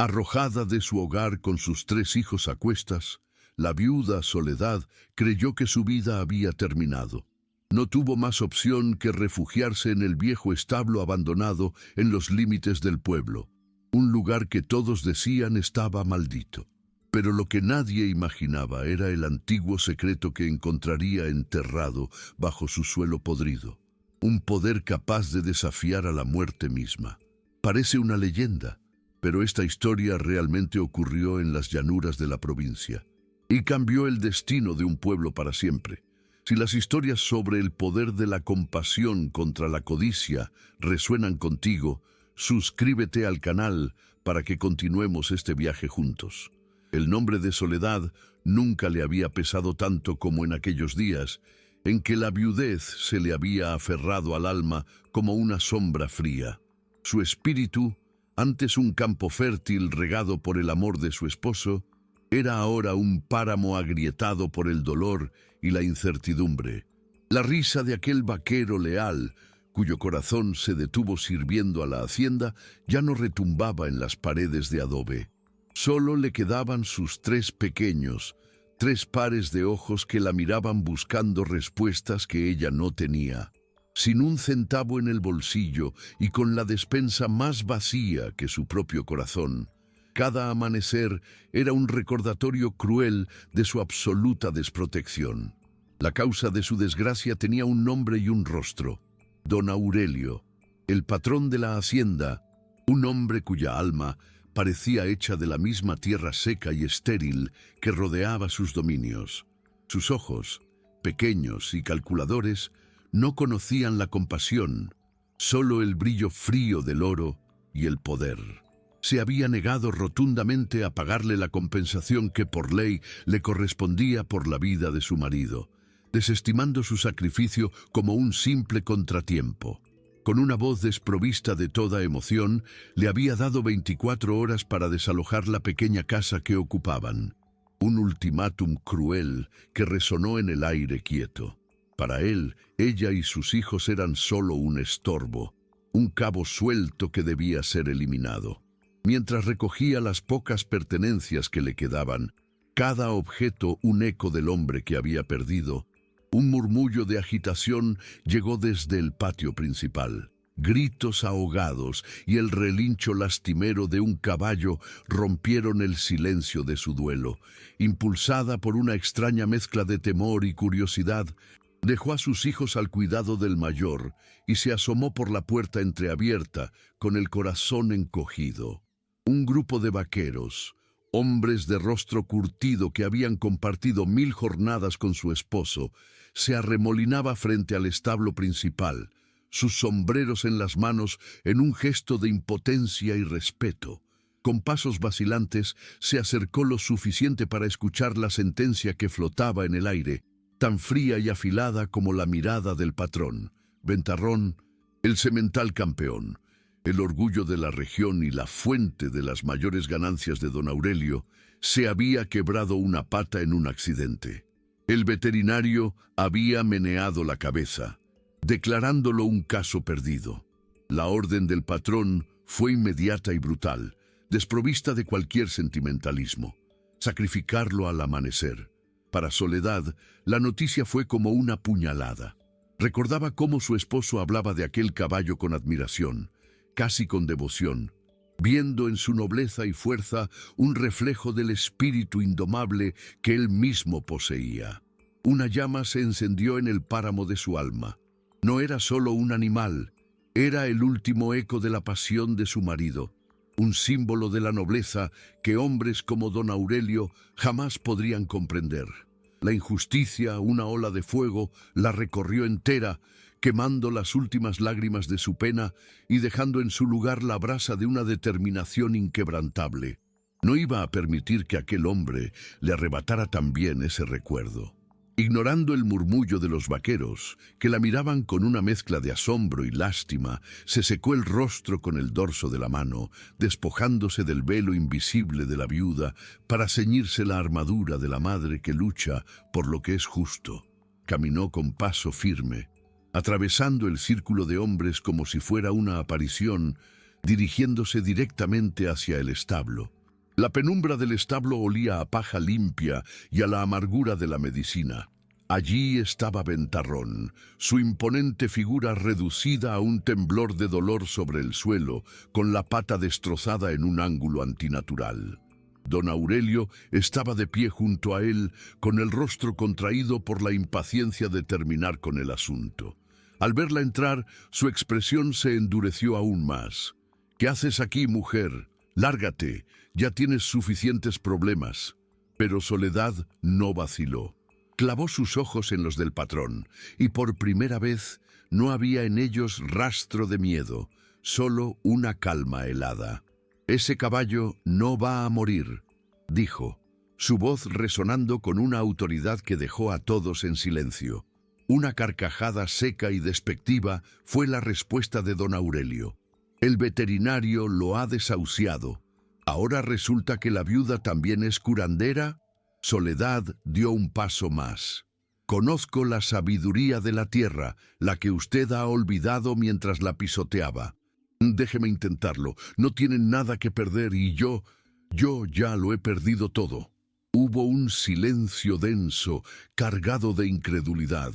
Arrojada de su hogar con sus 3 hijos a cuestas, la viuda Soledad creyó que su vida había terminado. No tuvo más opción que refugiarse en el viejo establo abandonado en los límites del pueblo, un lugar que todos decían estaba maldito. Pero lo que nadie imaginaba era el antiguo secreto que encontraría enterrado bajo su suelo podrido, un poder capaz de desafiar a la muerte misma. Parece una leyenda, pero esta historia realmente ocurrió en las llanuras de la provincia y cambió el destino de un pueblo para siempre. Si las historias sobre el poder de la compasión contra la codicia resuenan contigo, suscríbete al canal para que continuemos este viaje juntos. El nombre de Soledad nunca le había pesado tanto como en aquellos días, en que la viudez se le había aferrado al alma como una sombra fría. Su espíritu, antes un campo fértil regado por el amor de su esposo, era ahora un páramo agrietado por el dolor y la incertidumbre. La risa de aquel vaquero leal, cuyo corazón se detuvo sirviendo a la hacienda, ya no retumbaba en las paredes de adobe. Solo le quedaban sus 3 pequeños, 3 pares de ojos que la miraban buscando respuestas que ella no tenía. Sin un centavo en el bolsillo y con la despensa más vacía que su propio corazón, cada amanecer era un recordatorio cruel de su absoluta desprotección. La causa de su desgracia tenía un nombre y un rostro: Don Aurelio, el patrón de la hacienda, un hombre cuya alma parecía hecha de la misma tierra seca y estéril que rodeaba sus dominios. Sus ojos, pequeños y calculadores, no conocían la compasión, solo el brillo frío del oro y el poder. Se había negado rotundamente a pagarle la compensación que por ley le correspondía por la vida de su marido, desestimando su sacrificio como un simple contratiempo. Con una voz desprovista de toda emoción, le había dado 24 horas para desalojar la pequeña casa que ocupaban. Un ultimátum cruel que resonó en el aire quieto. Para él, ella y sus hijos eran solo un estorbo, un cabo suelto que debía ser eliminado. Mientras recogía las pocas pertenencias que le quedaban, cada objeto un eco del hombre que había perdido, un murmullo de agitación llegó desde el patio principal. Gritos ahogados y el relincho lastimero de un caballo rompieron el silencio de su duelo. Impulsada por una extraña mezcla de temor y curiosidad, dejó a sus hijos al cuidado del mayor y se asomó por la puerta entreabierta con el corazón encogido. Un grupo de vaqueros, hombres de rostro curtido que habían compartido 1000 jornadas con su esposo, se arremolinaba frente al establo principal, sus sombreros en las manos en un gesto de impotencia y respeto. Con pasos vacilantes se acercó lo suficiente para escuchar la sentencia que flotaba en el aire, tan fría y afilada como la mirada del patrón. Ventarrón, el semental campeón, el orgullo de la región y la fuente de las mayores ganancias de don Aurelio, se había quebrado una pata en un accidente. El veterinario había meneado la cabeza, declarándolo un caso perdido. La orden del patrón fue inmediata y brutal, desprovista de cualquier sentimentalismo: sacrificarlo al amanecer. Para Soledad, la noticia fue como una puñalada. Recordaba cómo su esposo hablaba de aquel caballo con admiración, casi con devoción, viendo en su nobleza y fuerza un reflejo del espíritu indomable que él mismo poseía. Una llama se encendió en el páramo de su alma. No era solo un animal, era el último eco de la pasión de su marido, un símbolo de la nobleza que hombres como don Aurelio jamás podrían comprender. La injusticia, una ola de fuego, la recorrió entera, quemando las últimas lágrimas de su pena y dejando en su lugar la brasa de una determinación inquebrantable. No iba a permitir que aquel hombre le arrebatara también ese recuerdo. Ignorando el murmullo de los vaqueros, que la miraban con una mezcla de asombro y lástima, se secó el rostro con el dorso de la mano, despojándose del velo invisible de la viuda para ceñirse la armadura de la madre que lucha por lo que es justo. Caminó con paso firme, atravesando el círculo de hombres como si fuera una aparición, dirigiéndose directamente hacia el establo. La penumbra del establo olía a paja limpia y a la amargura de la medicina. Allí estaba Ventarrón, su imponente figura reducida a un temblor de dolor sobre el suelo, con la pata destrozada en un ángulo antinatural. Don Aurelio estaba de pie junto a él, con el rostro contraído por la impaciencia de terminar con el asunto. Al verla entrar, su expresión se endureció aún más. «¿Qué haces aquí, mujer? Lárgate, ya tienes suficientes problemas». Pero Soledad no vaciló. Clavó sus ojos en los del patrón, y por primera vez no había en ellos rastro de miedo, solo una calma helada. «Ese caballo no va a morir», dijo, su voz resonando con una autoridad que dejó a todos en silencio. Una carcajada seca y despectiva fue la respuesta de don Aurelio. «El veterinario lo ha desahuciado. ¿Ahora resulta que la viuda también es curandera?» Soledad dio un paso más. «Conozco la sabiduría de la tierra, la que usted ha olvidado mientras la pisoteaba. Déjeme intentarlo, no tienen nada que perder y yo ya lo he perdido todo». Hubo un silencio denso, cargado de incredulidad.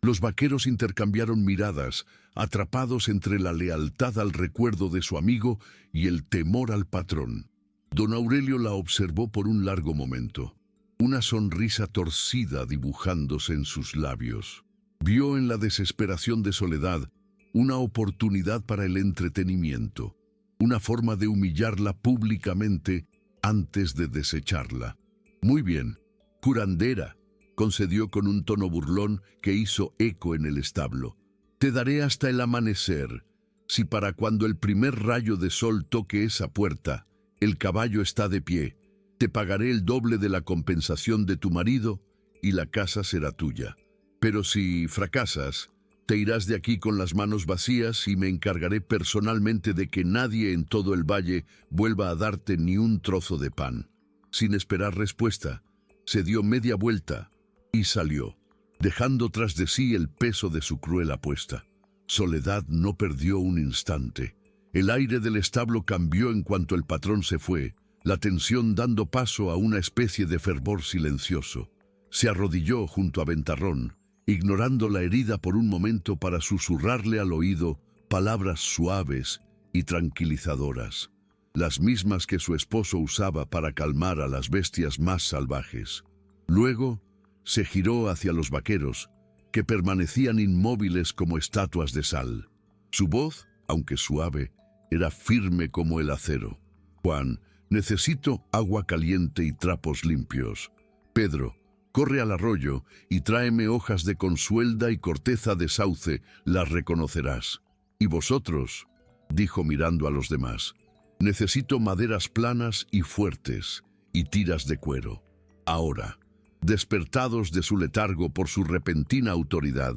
Los vaqueros intercambiaron miradas, atrapados entre la lealtad al recuerdo de su amigo y el temor al patrón. Don Aurelio la observó por un largo momento, una sonrisa torcida dibujándose en sus labios. Vio en la desesperación de Soledad una oportunidad para el entretenimiento, una forma de humillarla públicamente antes de desecharla. «Muy bien, curandera», concedió con un tono burlón que hizo eco en el establo. «Te daré hasta el amanecer. Si para cuando el primer rayo de sol toque esa puerta, el caballo está de pie, te pagaré el doble de la compensación de tu marido y la casa será tuya. Pero si fracasas, te irás de aquí con las manos vacías y me encargaré personalmente de que nadie en todo el valle vuelva a darte ni un trozo de pan». Sin esperar respuesta, se dio media vuelta y salió, dejando tras de sí el peso de su cruel apuesta. Soledad no perdió un instante. El aire del establo cambió en cuanto el patrón se fue, la tensión dando paso a una especie de fervor silencioso. Se arrodilló junto a Ventarrón, ignorando la herida por un momento para susurrarle al oído palabras suaves y tranquilizadoras, las mismas que su esposo usaba para calmar a las bestias más salvajes. Luego se giró hacia los vaqueros, que permanecían inmóviles como estatuas de sal. Su voz, aunque suave, era firme como el acero. «Juan, necesito agua caliente y trapos limpios. Pedro, corre al arroyo y tráeme hojas de consuelda y corteza de sauce, las reconocerás. Y vosotros», dijo mirando a los demás, «necesito maderas planas y fuertes y tiras de cuero». Ahora, despertados de su letargo por su repentina autoridad,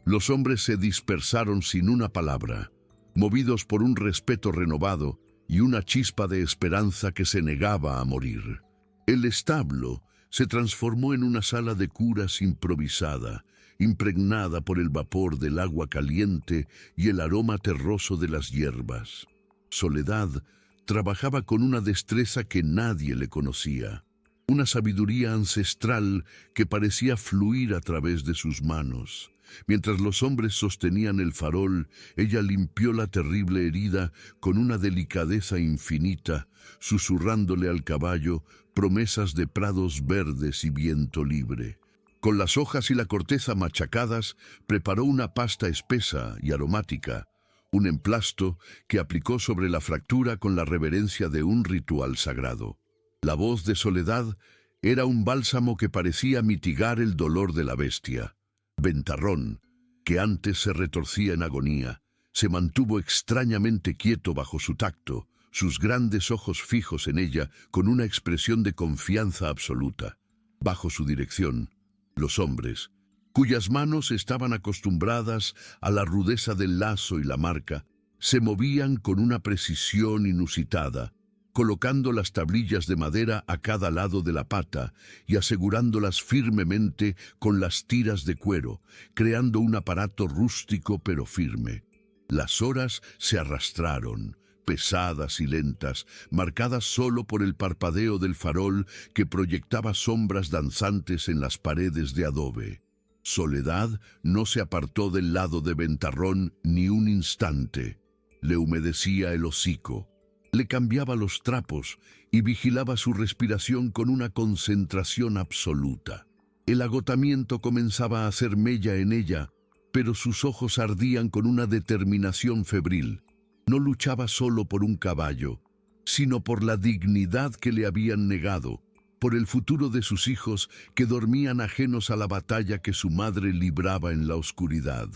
los hombres se dispersaron sin una palabra, movidos por un respeto renovado y una chispa de esperanza que se negaba a morir. El establo se transformó en una sala de curas improvisada, impregnada por el vapor del agua caliente y el aroma terroso de las hierbas. Soledad trabajaba con una destreza que nadie le conocía, una sabiduría ancestral que parecía fluir a través de sus manos. Mientras los hombres sostenían el farol, ella limpió la terrible herida con una delicadeza infinita, susurrándole al caballo promesas de prados verdes y viento libre. Con las hojas y la corteza machacadas, preparó una pasta espesa y aromática, un emplasto que aplicó sobre la fractura con la reverencia de un ritual sagrado. La voz de Soledad era un bálsamo que parecía mitigar el dolor de la bestia. Ventarrón, que antes se retorcía en agonía, se mantuvo extrañamente quieto bajo su tacto, sus grandes ojos fijos en ella con una expresión de confianza absoluta. Bajo su dirección, los hombres, cuyas manos estaban acostumbradas a la rudeza del lazo y la marca, se movían con una precisión inusitada, colocando las tablillas de madera a cada lado de la pata y asegurándolas firmemente con las tiras de cuero, creando un aparato rústico pero firme. Las horas se arrastraron, pesadas y lentas, marcadas solo por el parpadeo del farol que proyectaba sombras danzantes en las paredes de adobe. Soledad no se apartó del lado de Ventarrón ni un instante. Le humedecía el hocico, le cambiaba los trapos y vigilaba su respiración con una concentración absoluta. El agotamiento comenzaba a hacer mella en ella, pero sus ojos ardían con una determinación febril. No luchaba solo por un caballo, sino por la dignidad que le habían negado, por el futuro de sus hijos que dormían ajenos a la batalla que su madre libraba en la oscuridad.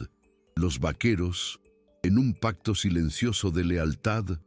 Los vaqueros, en un pacto silencioso de lealtad,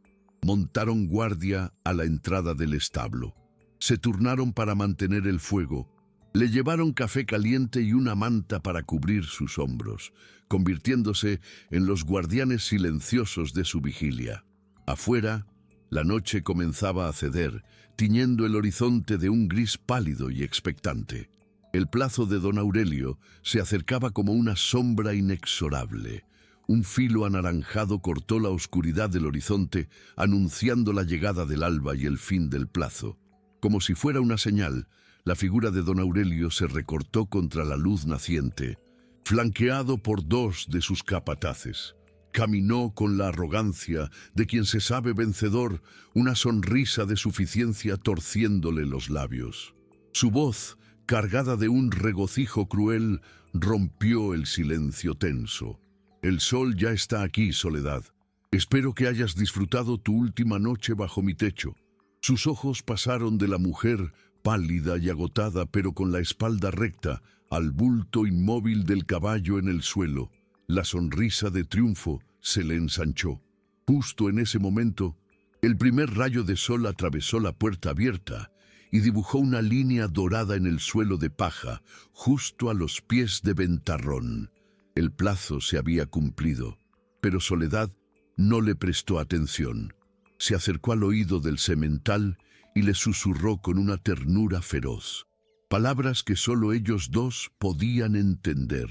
montaron guardia a la entrada del establo. Se turnaron para mantener el fuego. Le llevaron café caliente y una manta para cubrir sus hombros, convirtiéndose en los guardianes silenciosos de su vigilia. Afuera, la noche comenzaba a ceder, tiñendo el horizonte de un gris pálido y expectante. El plazo de don Aurelio se acercaba como una sombra inexorable. Un filo anaranjado cortó la oscuridad del horizonte, anunciando la llegada del alba y el fin del plazo. Como si fuera una señal, la figura de don Aurelio se recortó contra la luz naciente, flanqueado por dos de sus capataces. Caminó con la arrogancia de quien se sabe vencedor, una sonrisa de suficiencia torciéndole los labios. Su voz, cargada de un regocijo cruel, rompió el silencio tenso. El sol ya está aquí, Soledad. Espero que hayas disfrutado tu última noche bajo mi techo. Sus ojos pasaron de la mujer, pálida y agotada, pero con la espalda recta, al bulto inmóvil del caballo en el suelo. La sonrisa de triunfo se le ensanchó. Justo en ese momento, el primer rayo de sol atravesó la puerta abierta y dibujó una línea dorada en el suelo de paja, justo a los pies de Ventarrón. El plazo se había cumplido, pero Soledad no le prestó atención. Se acercó al oído del semental y le susurró con una ternura feroz. Palabras que solo ellos dos podían entender.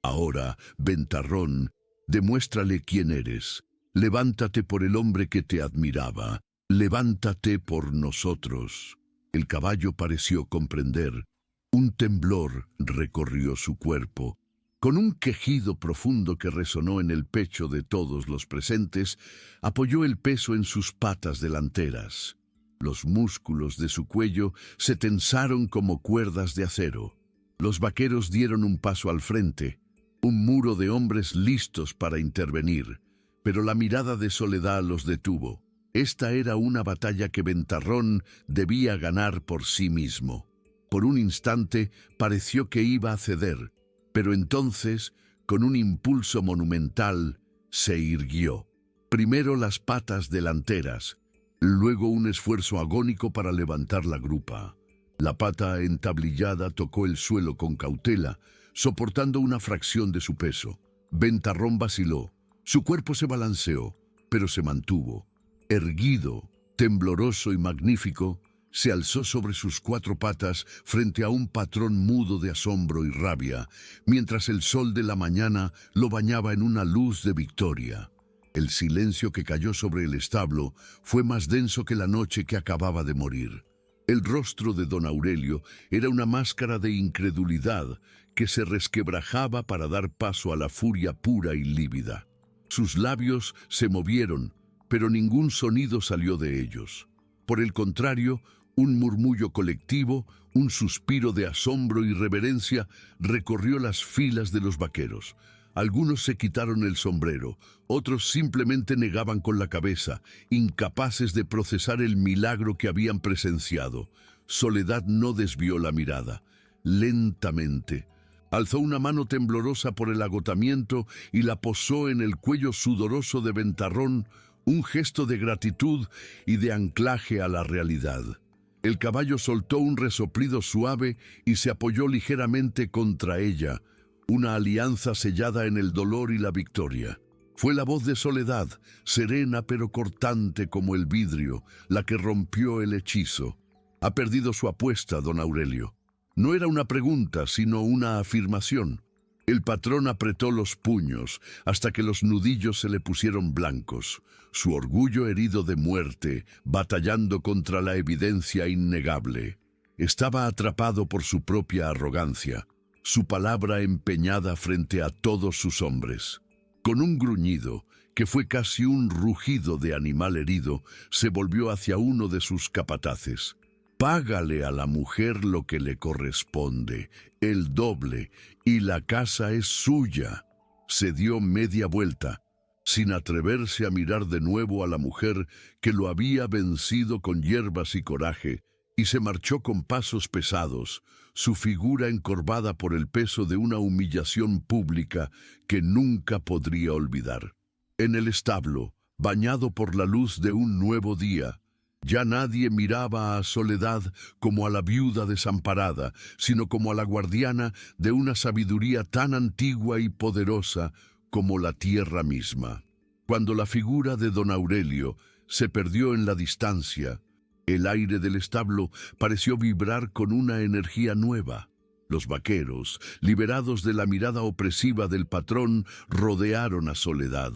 Ahora, Ventarrón, demuéstrale quién eres. Levántate por el hombre que te admiraba. Levántate por nosotros. El caballo pareció comprender. Un temblor recorrió su cuerpo. Con un quejido profundo que resonó en el pecho de todos los presentes, apoyó el peso en sus patas delanteras. Los músculos de su cuello se tensaron como cuerdas de acero. Los vaqueros dieron un paso al frente, un muro de hombres listos para intervenir, pero la mirada de Soledad los detuvo. Esta era una batalla que Ventarrón debía ganar por sí mismo. Por un instante pareció que iba a ceder, pero entonces, con un impulso monumental, se irguió. Primero las patas delanteras, luego un esfuerzo agónico para levantar la grupa. La pata entablillada tocó el suelo con cautela, soportando una fracción de su peso. Ventarrón vaciló. Su cuerpo se balanceó, pero se mantuvo. Erguido, tembloroso y magnífico, se alzó sobre sus cuatro patas frente a un patrón mudo de asombro y rabia, mientras el sol de la mañana lo bañaba en una luz de victoria. El silencio que cayó sobre el establo fue más denso que la noche que acababa de morir. El rostro de don Aurelio era una máscara de incredulidad que se resquebrajaba para dar paso a la furia pura y lívida. Sus labios se movieron, pero ningún sonido salió de ellos. Por el contrario, un murmullo colectivo, un suspiro de asombro y reverencia recorrió las filas de los vaqueros. Algunos se quitaron el sombrero, otros simplemente negaban con la cabeza, incapaces de procesar el milagro que habían presenciado. Soledad no desvió la mirada. Lentamente, alzó una mano temblorosa por el agotamiento y la posó en el cuello sudoroso de Ventarrón, un gesto de gratitud y de anclaje a la realidad. El caballo soltó un resoplido suave y se apoyó ligeramente contra ella, una alianza sellada en el dolor y la victoria. Fue la voz de Soledad, serena pero cortante como el vidrio, la que rompió el hechizo. Ha perdido su apuesta, don Aurelio. No era una pregunta, sino una afirmación. El patrón apretó los puños hasta que los nudillos se le pusieron blancos, su orgullo herido de muerte, batallando contra la evidencia innegable. Estaba atrapado por su propia arrogancia, su palabra empeñada frente a todos sus hombres. Con un gruñido, que fue casi un rugido de animal herido, se volvió hacia uno de sus capataces. Págale a la mujer lo que le corresponde, el doble, y la casa es suya. Se dio media vuelta, sin atreverse a mirar de nuevo a la mujer que lo había vencido con hierbas y coraje, y se marchó con pasos pesados, su figura encorvada por el peso de una humillación pública que nunca podría olvidar. En el establo, bañado por la luz de un nuevo día, ya nadie miraba a Soledad como a la viuda desamparada, sino como a la guardiana de una sabiduría tan antigua y poderosa como la tierra misma. Cuando la figura de don Aurelio se perdió en la distancia, el aire del establo pareció vibrar con una energía nueva. Los vaqueros, liberados de la mirada opresiva del patrón, rodearon a Soledad.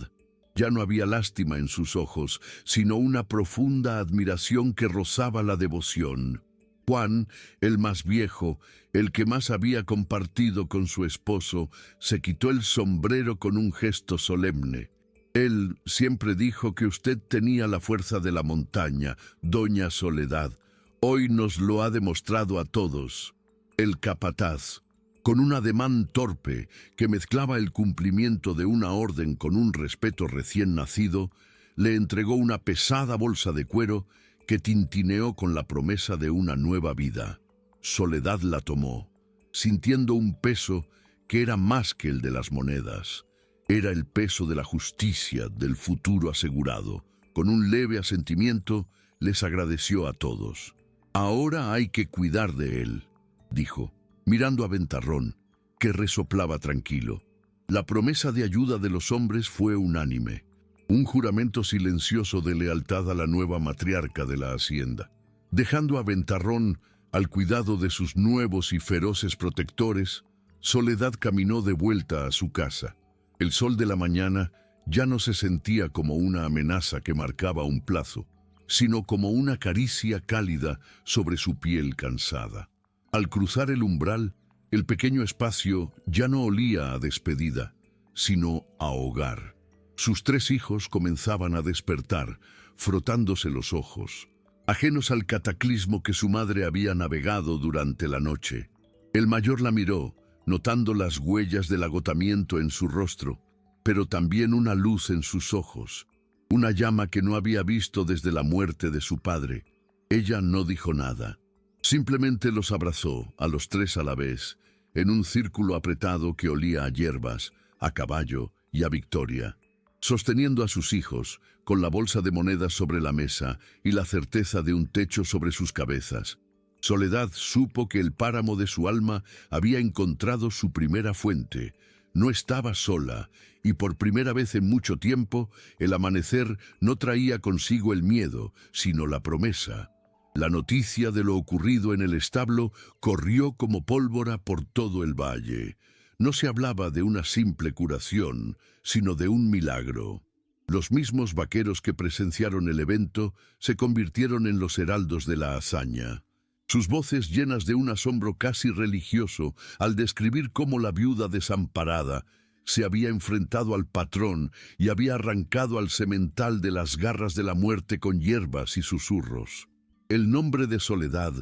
Ya no había lástima en sus ojos, sino una profunda admiración que rozaba la devoción. Juan, el más viejo, el que más había compartido con su esposo, se quitó el sombrero con un gesto solemne. Él siempre dijo que usted tenía la fuerza de la montaña, doña Soledad. Hoy nos lo ha demostrado a todos. El capataz, con un ademán torpe que mezclaba el cumplimiento de una orden con un respeto recién nacido, le entregó una pesada bolsa de cuero que tintineó con la promesa de una nueva vida. Soledad la tomó, sintiendo un peso que era más que el de las monedas. Era el peso de la justicia, del futuro asegurado. Con un leve asentimiento, les agradeció a todos. «Ahora hay que cuidar de él», dijo, mirando a Ventarrón, que resoplaba tranquilo. La promesa de ayuda de los hombres fue unánime, un juramento silencioso de lealtad a la nueva matriarca de la hacienda. Dejando a Ventarrón al cuidado de sus nuevos y feroces protectores, Soledad caminó de vuelta a su casa. El sol de la mañana ya no se sentía como una amenaza que marcaba un plazo, sino como una caricia cálida sobre su piel cansada. Al cruzar el umbral, el pequeño espacio ya no olía a despedida, sino a hogar. Sus 3 hijos comenzaban a despertar, frotándose los ojos, ajenos al cataclismo que su madre había navegado durante la noche. El mayor la miró, notando las huellas del agotamiento en su rostro, pero también una luz en sus ojos, una llama que no había visto desde la muerte de su padre. Ella no dijo nada, simplemente los abrazó, a los 3 a la vez, en un círculo apretado que olía a hierbas, a caballo y a victoria. Sosteniendo a sus hijos, con la bolsa de monedas sobre la mesa y la certeza de un techo sobre sus cabezas, Soledad supo que el páramo de su alma había encontrado su primera fuente. No estaba sola, y por primera vez en mucho tiempo, el amanecer no traía consigo el miedo, sino la promesa. La noticia de lo ocurrido en el establo corrió como pólvora por todo el valle. No se hablaba de una simple curación, sino de un milagro. Los mismos vaqueros que presenciaron el evento se convirtieron en los heraldos de la hazaña. Sus voces llenas de un asombro casi religioso al describir cómo la viuda desamparada se había enfrentado al patrón y había arrancado al semental de las garras de la muerte con hierbas y susurros. El nombre de Soledad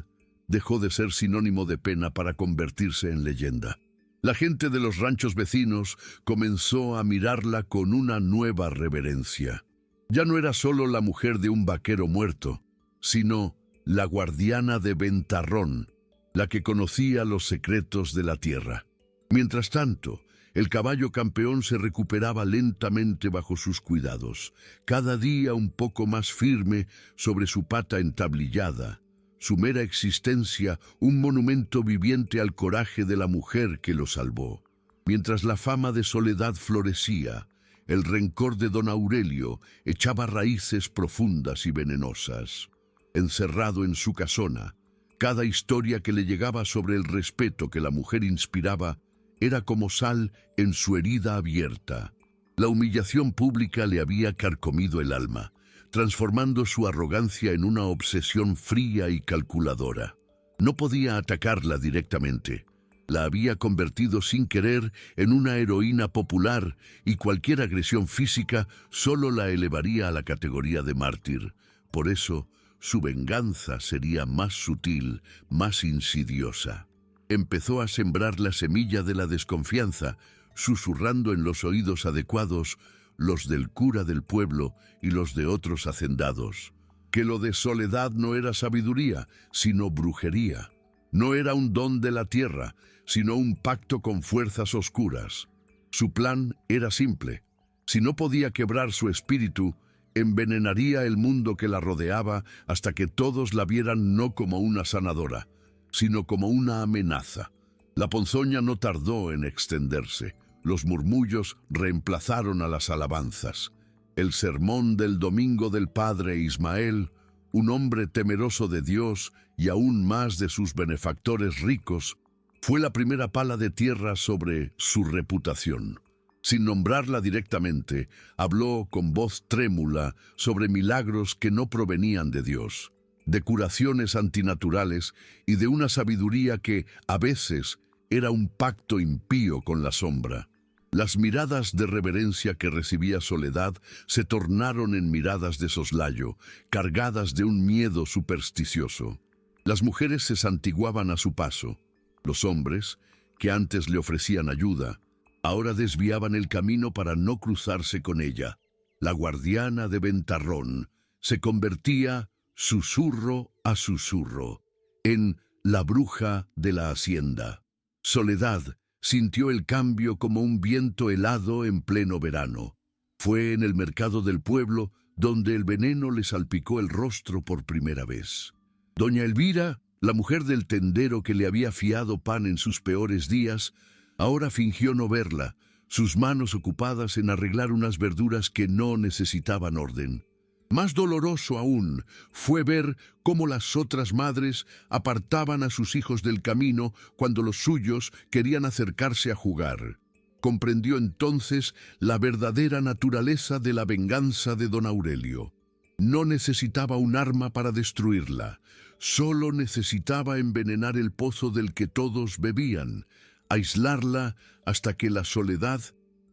dejó de ser sinónimo de pena para convertirse en leyenda. La gente de los ranchos vecinos comenzó a mirarla con una nueva reverencia. Ya no era solo la mujer de un vaquero muerto, sino la guardiana de Ventarrón, la que conocía los secretos de la tierra. Mientras tanto, el caballo campeón se recuperaba lentamente bajo sus cuidados, cada día un poco más firme sobre su pata entablillada, su mera existencia un monumento viviente al coraje de la mujer que lo salvó. Mientras la fama de Soledad florecía, el rencor de don Aurelio echaba raíces profundas y venenosas. Encerrado en su casona, cada historia que le llegaba sobre el respeto que la mujer inspiraba era como sal en su herida abierta. La humillación pública le había carcomido el alma, transformando su arrogancia en una obsesión fría y calculadora. No podía atacarla directamente. La había convertido sin querer en una heroína popular y cualquier agresión física solo la elevaría a la categoría de mártir. Por eso, su venganza sería más sutil, más insidiosa. Empezó a sembrar la semilla de la desconfianza, susurrando en los oídos adecuados, los del cura del pueblo y los de otros hacendados, que lo de Soledad no era sabiduría, sino brujería. No era un don de la tierra, sino un pacto con fuerzas oscuras. Su plan era simple. Si no podía quebrar su espíritu, envenenaría el mundo que la rodeaba hasta que todos la vieran no como una sanadora, sino como una amenaza. La ponzoña no tardó en extenderse. Los murmullos reemplazaron a las alabanzas. El sermón del domingo del padre Ismael, un hombre temeroso de Dios y aún más de sus benefactores ricos, fue la primera pala de tierra sobre su reputación. Sin nombrarla directamente, habló con voz trémula sobre milagros que no provenían de Dios, de curaciones antinaturales y de una sabiduría que, a veces, era un pacto impío con la sombra. Las miradas de reverencia que recibía Soledad se tornaron en miradas de soslayo, cargadas de un miedo supersticioso. Las mujeres se santiguaban a su paso. Los hombres, que antes le ofrecían ayuda, ahora desviaban el camino para no cruzarse con ella. La guardiana de Ventarrón se convertía, susurro a susurro, en la bruja de la hacienda. Soledad sintió el cambio como un viento helado en pleno verano. Fue en el mercado del pueblo donde el veneno le salpicó el rostro por primera vez. Doña Elvira, la mujer del tendero que le había fiado pan en sus peores días, ahora fingió no verla, sus manos ocupadas en arreglar unas verduras que no necesitaban orden. Más doloroso aún fue ver cómo las otras madres apartaban a sus hijos del camino cuando los suyos querían acercarse a jugar. Comprendió entonces la verdadera naturaleza de la venganza de don Aurelio. No necesitaba un arma para destruirla, solo necesitaba envenenar el pozo del que todos bebían, aislarla hasta que la soledad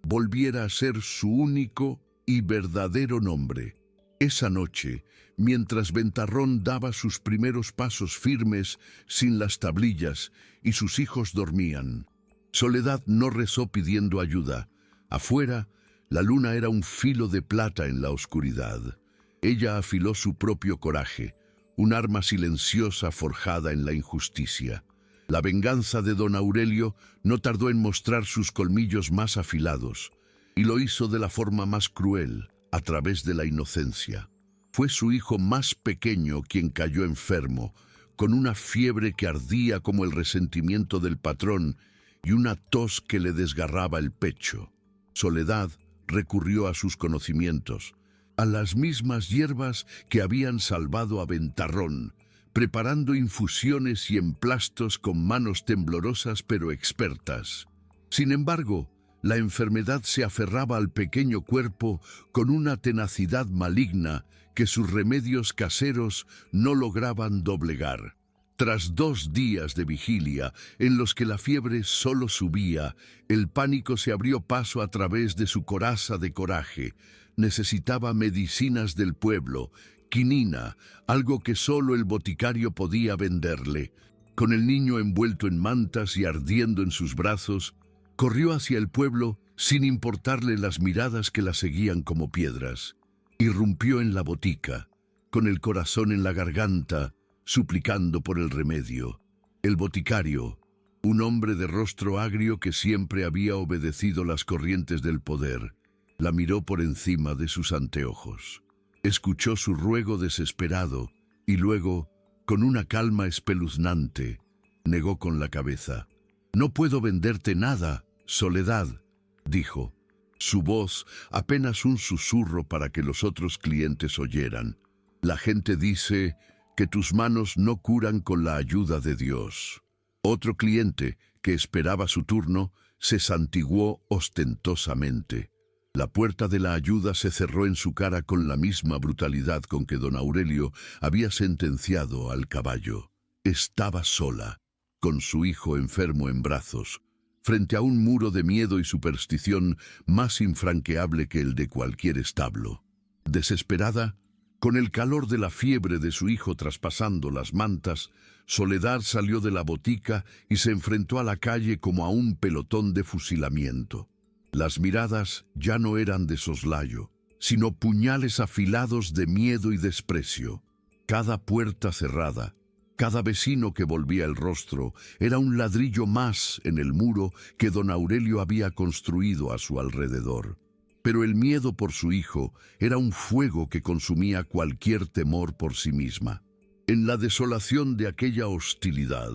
volviera a ser su único y verdadero nombre. Esa noche, mientras Ventarrón daba sus primeros pasos firmes sin las tablillas y sus hijos dormían, Soledad no rezó pidiendo ayuda. Afuera, la luna era un filo de plata en la oscuridad. Ella afiló su propio coraje, un arma silenciosa forjada en la injusticia. La venganza de don Aurelio no tardó en mostrar sus colmillos más afilados, y lo hizo de la forma más cruel, a través de la inocencia. Fue su hijo más pequeño quien cayó enfermo, con una fiebre que ardía como el resentimiento del patrón y una tos que le desgarraba el pecho. Soledad recurrió a sus conocimientos, a las mismas hierbas que habían salvado a Ventarrón, preparando infusiones y emplastos con manos temblorosas pero expertas. Sin embargo, la enfermedad se aferraba al pequeño cuerpo con una tenacidad maligna que sus remedios caseros no lograban doblegar. Tras 2 días de vigilia, en los que la fiebre solo subía, el pánico se abrió paso a través de su coraza de coraje. Necesitaba medicinas del pueblo, quinina, algo que solo el boticario podía venderle. Con el niño envuelto en mantas y ardiendo en sus brazos, corrió hacia el pueblo sin importarle las miradas que la seguían como piedras. Irrumpió en la botica, con el corazón en la garganta, suplicando por el remedio. El boticario, un hombre de rostro agrio que siempre había obedecido las corrientes del poder, la miró por encima de sus anteojos. Escuchó su ruego desesperado y luego, con una calma espeluznante, negó con la cabeza. «No puedo venderte nada, Soledad», dijo. Su voz apenas un susurro para que los otros clientes oyeran. «La gente dice que tus manos no curan con la ayuda de Dios». Otro cliente, que esperaba su turno, se santiguó ostentosamente. La puerta de la ayuda se cerró en su cara con la misma brutalidad con que don Aurelio había sentenciado al caballo. Estaba sola, con su hijo enfermo en brazos, frente a un muro de miedo y superstición más infranqueable que el de cualquier establo. Desesperada, con el calor de la fiebre de su hijo traspasando las mantas, Soledad salió de la botica y se enfrentó a la calle como a un pelotón de fusilamiento. Las miradas ya no eran de soslayo, sino puñales afilados de miedo y desprecio. Cada puerta cerrada, cada vecino que volvía el rostro, era un ladrillo más en el muro que don Aurelio había construido a su alrededor. Pero el miedo por su hijo era un fuego que consumía cualquier temor por sí misma. En la desolación de aquella hostilidad,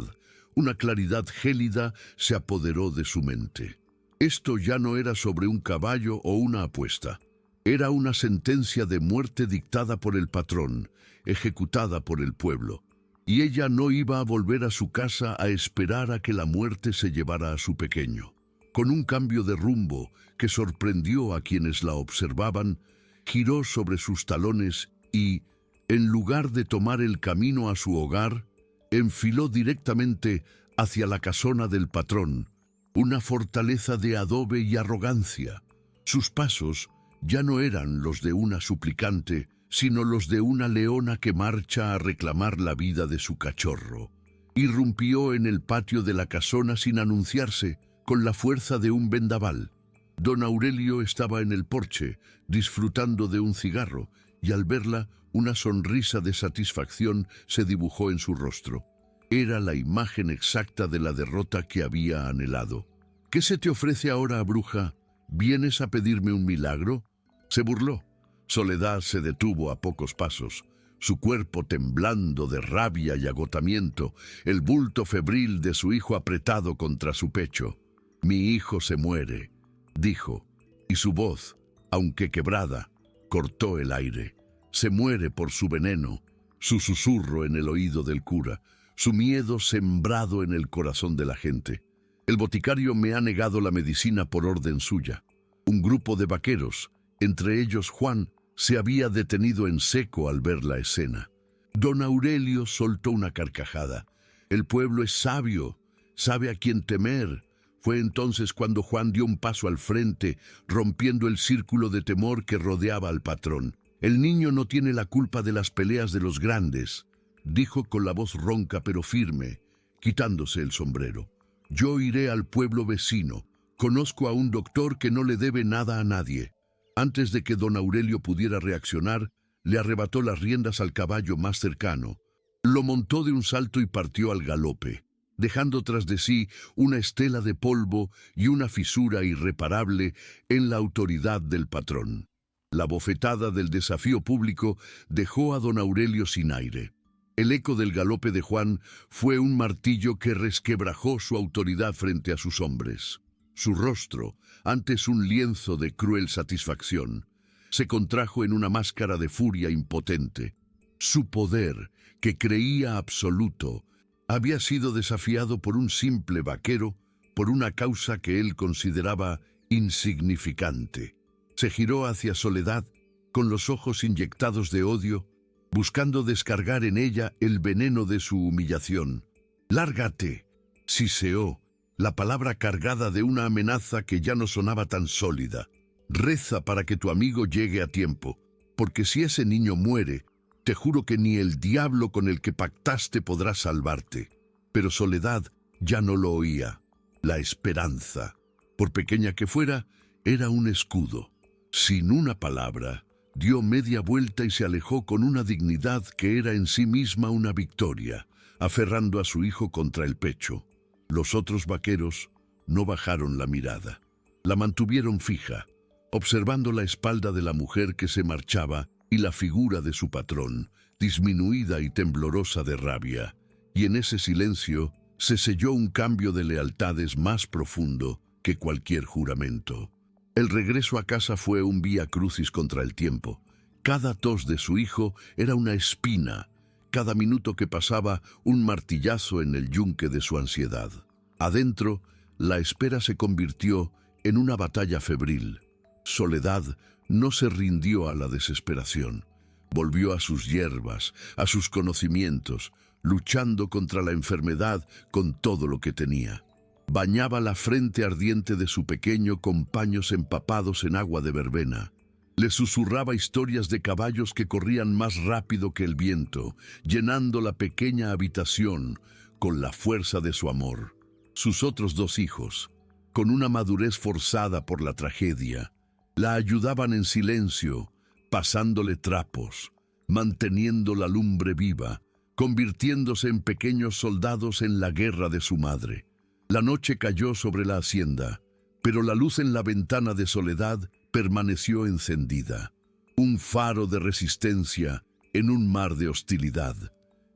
una claridad gélida se apoderó de su mente. Esto ya no era sobre un caballo o una apuesta. Era una sentencia de muerte dictada por el patrón, ejecutada por el pueblo. Y ella no iba a volver a su casa a esperar a que la muerte se llevara a su pequeño. Con un cambio de rumbo que sorprendió a quienes la observaban, giró sobre sus talones y, en lugar de tomar el camino a su hogar, enfiló directamente hacia la casona del patrón, una fortaleza de adobe y arrogancia. Sus pasos ya no eran los de una suplicante, sino los de una leona que marcha a reclamar la vida de su cachorro. Irrumpió en el patio de la casona sin anunciarse, con la fuerza de un vendaval. Don Aurelio estaba en el porche, disfrutando de un cigarro, y al verla, una sonrisa de satisfacción se dibujó en su rostro. Era la imagen exacta de la derrota que había anhelado. ¿Qué se te ofrece ahora, bruja? ¿Vienes a pedirme un milagro? Se burló. Soledad se detuvo a pocos pasos, su cuerpo temblando de rabia y agotamiento, el bulto febril de su hijo apretado contra su pecho. «Mi hijo se muere», dijo, y su voz, aunque quebrada, cortó el aire. Se muere por su veneno, su susurro en el oído del cura, su miedo sembrado en el corazón de la gente. El boticario me ha negado la medicina por orden suya. Un grupo de vaqueros, entre ellos Juan, se había detenido en seco al ver la escena. Don Aurelio soltó una carcajada. El pueblo es sabio, sabe a quién temer. Fue entonces cuando Juan dio un paso al frente, rompiendo el círculo de temor que rodeaba al patrón. El niño no tiene la culpa de las peleas de los grandes, dijo con la voz ronca pero firme, quitándose el sombrero. Yo iré al pueblo vecino. Conozco a un doctor que no le debe nada a nadie. Antes de que don Aurelio pudiera reaccionar, le arrebató las riendas al caballo más cercano. Lo montó de un salto y partió al galope, dejando tras de sí una estela de polvo y una fisura irreparable en la autoridad del patrón. La bofetada del desafío público dejó a don Aurelio sin aire. El eco del galope de Juan fue un martillo que resquebrajó su autoridad frente a sus hombres. Su rostro, antes un lienzo de cruel satisfacción, se contrajo en una máscara de furia impotente. Su poder, que creía absoluto, había sido desafiado por un simple vaquero, por una causa que él consideraba insignificante. Se giró hacia Soledad, con los ojos inyectados de odio, buscando descargar en ella el veneno de su humillación. «Lárgate», siseó, la palabra cargada de una amenaza que ya no sonaba tan sólida. «Reza para que tu amigo llegue a tiempo, porque si ese niño muere, te juro que ni el diablo con el que pactaste podrá salvarte». Pero Soledad ya no lo oía. La esperanza, por pequeña que fuera, era un escudo. Sin una palabra, dio media vuelta y se alejó con una dignidad que era en sí misma una victoria, aferrando a su hijo contra el pecho. Los otros vaqueros no bajaron la mirada. La mantuvieron fija, observando la espalda de la mujer que se marchaba y la figura de su patrón, disminuida y temblorosa de rabia. Y en ese silencio se selló un cambio de lealtades más profundo que cualquier juramento. El regreso a casa fue un vía crucis contra el tiempo. Cada tos de su hijo era una espina, cada minuto que pasaba un martillazo en el yunque de su ansiedad. Adentro, la espera se convirtió en una batalla febril. Soledad no se rindió a la desesperación. Volvió a sus hierbas, a sus conocimientos, luchando contra la enfermedad con todo lo que tenía. Bañaba la frente ardiente de su pequeño con paños empapados en agua de verbena. Le susurraba historias de caballos que corrían más rápido que el viento, llenando la pequeña habitación con la fuerza de su amor. Sus otros dos hijos, con una madurez forzada por la tragedia, la ayudaban en silencio, pasándole trapos, manteniendo la lumbre viva, convirtiéndose en pequeños soldados en la guerra de su madre. La noche cayó sobre la hacienda, pero la luz en la ventana de Soledad permaneció encendida, un faro de resistencia en un mar de hostilidad.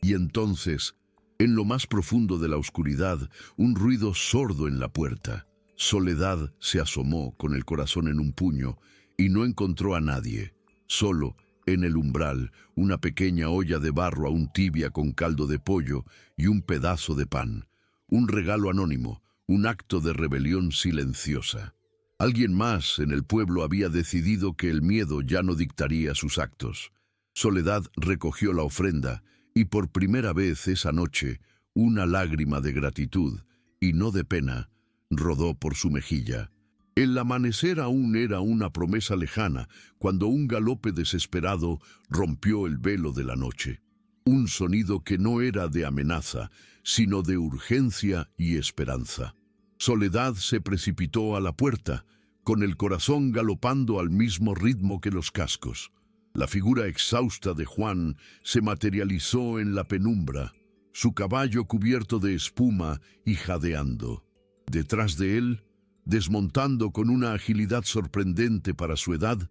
Y entonces, en lo más profundo de la oscuridad, un ruido sordo en la puerta. Soledad se asomó con el corazón en un puño y no encontró a nadie. Solo, en el umbral, una pequeña olla de barro aún tibia con caldo de pollo y un pedazo de pan. Un regalo anónimo, un acto de rebelión silenciosa. Alguien más en el pueblo había decidido que el miedo ya no dictaría sus actos. Soledad recogió la ofrenda y por primera vez esa noche una lágrima de gratitud, y no de pena, rodó por su mejilla. El amanecer aún era una promesa lejana cuando un galope desesperado rompió el velo de la noche. Un sonido que no era de amenaza, sino de urgencia y esperanza. Soledad se precipitó a la puerta, con el corazón galopando al mismo ritmo que los cascos. La figura exhausta de Juan se materializó en la penumbra, su caballo cubierto de espuma y jadeando. Detrás de él, desmontando con una agilidad sorprendente para su edad,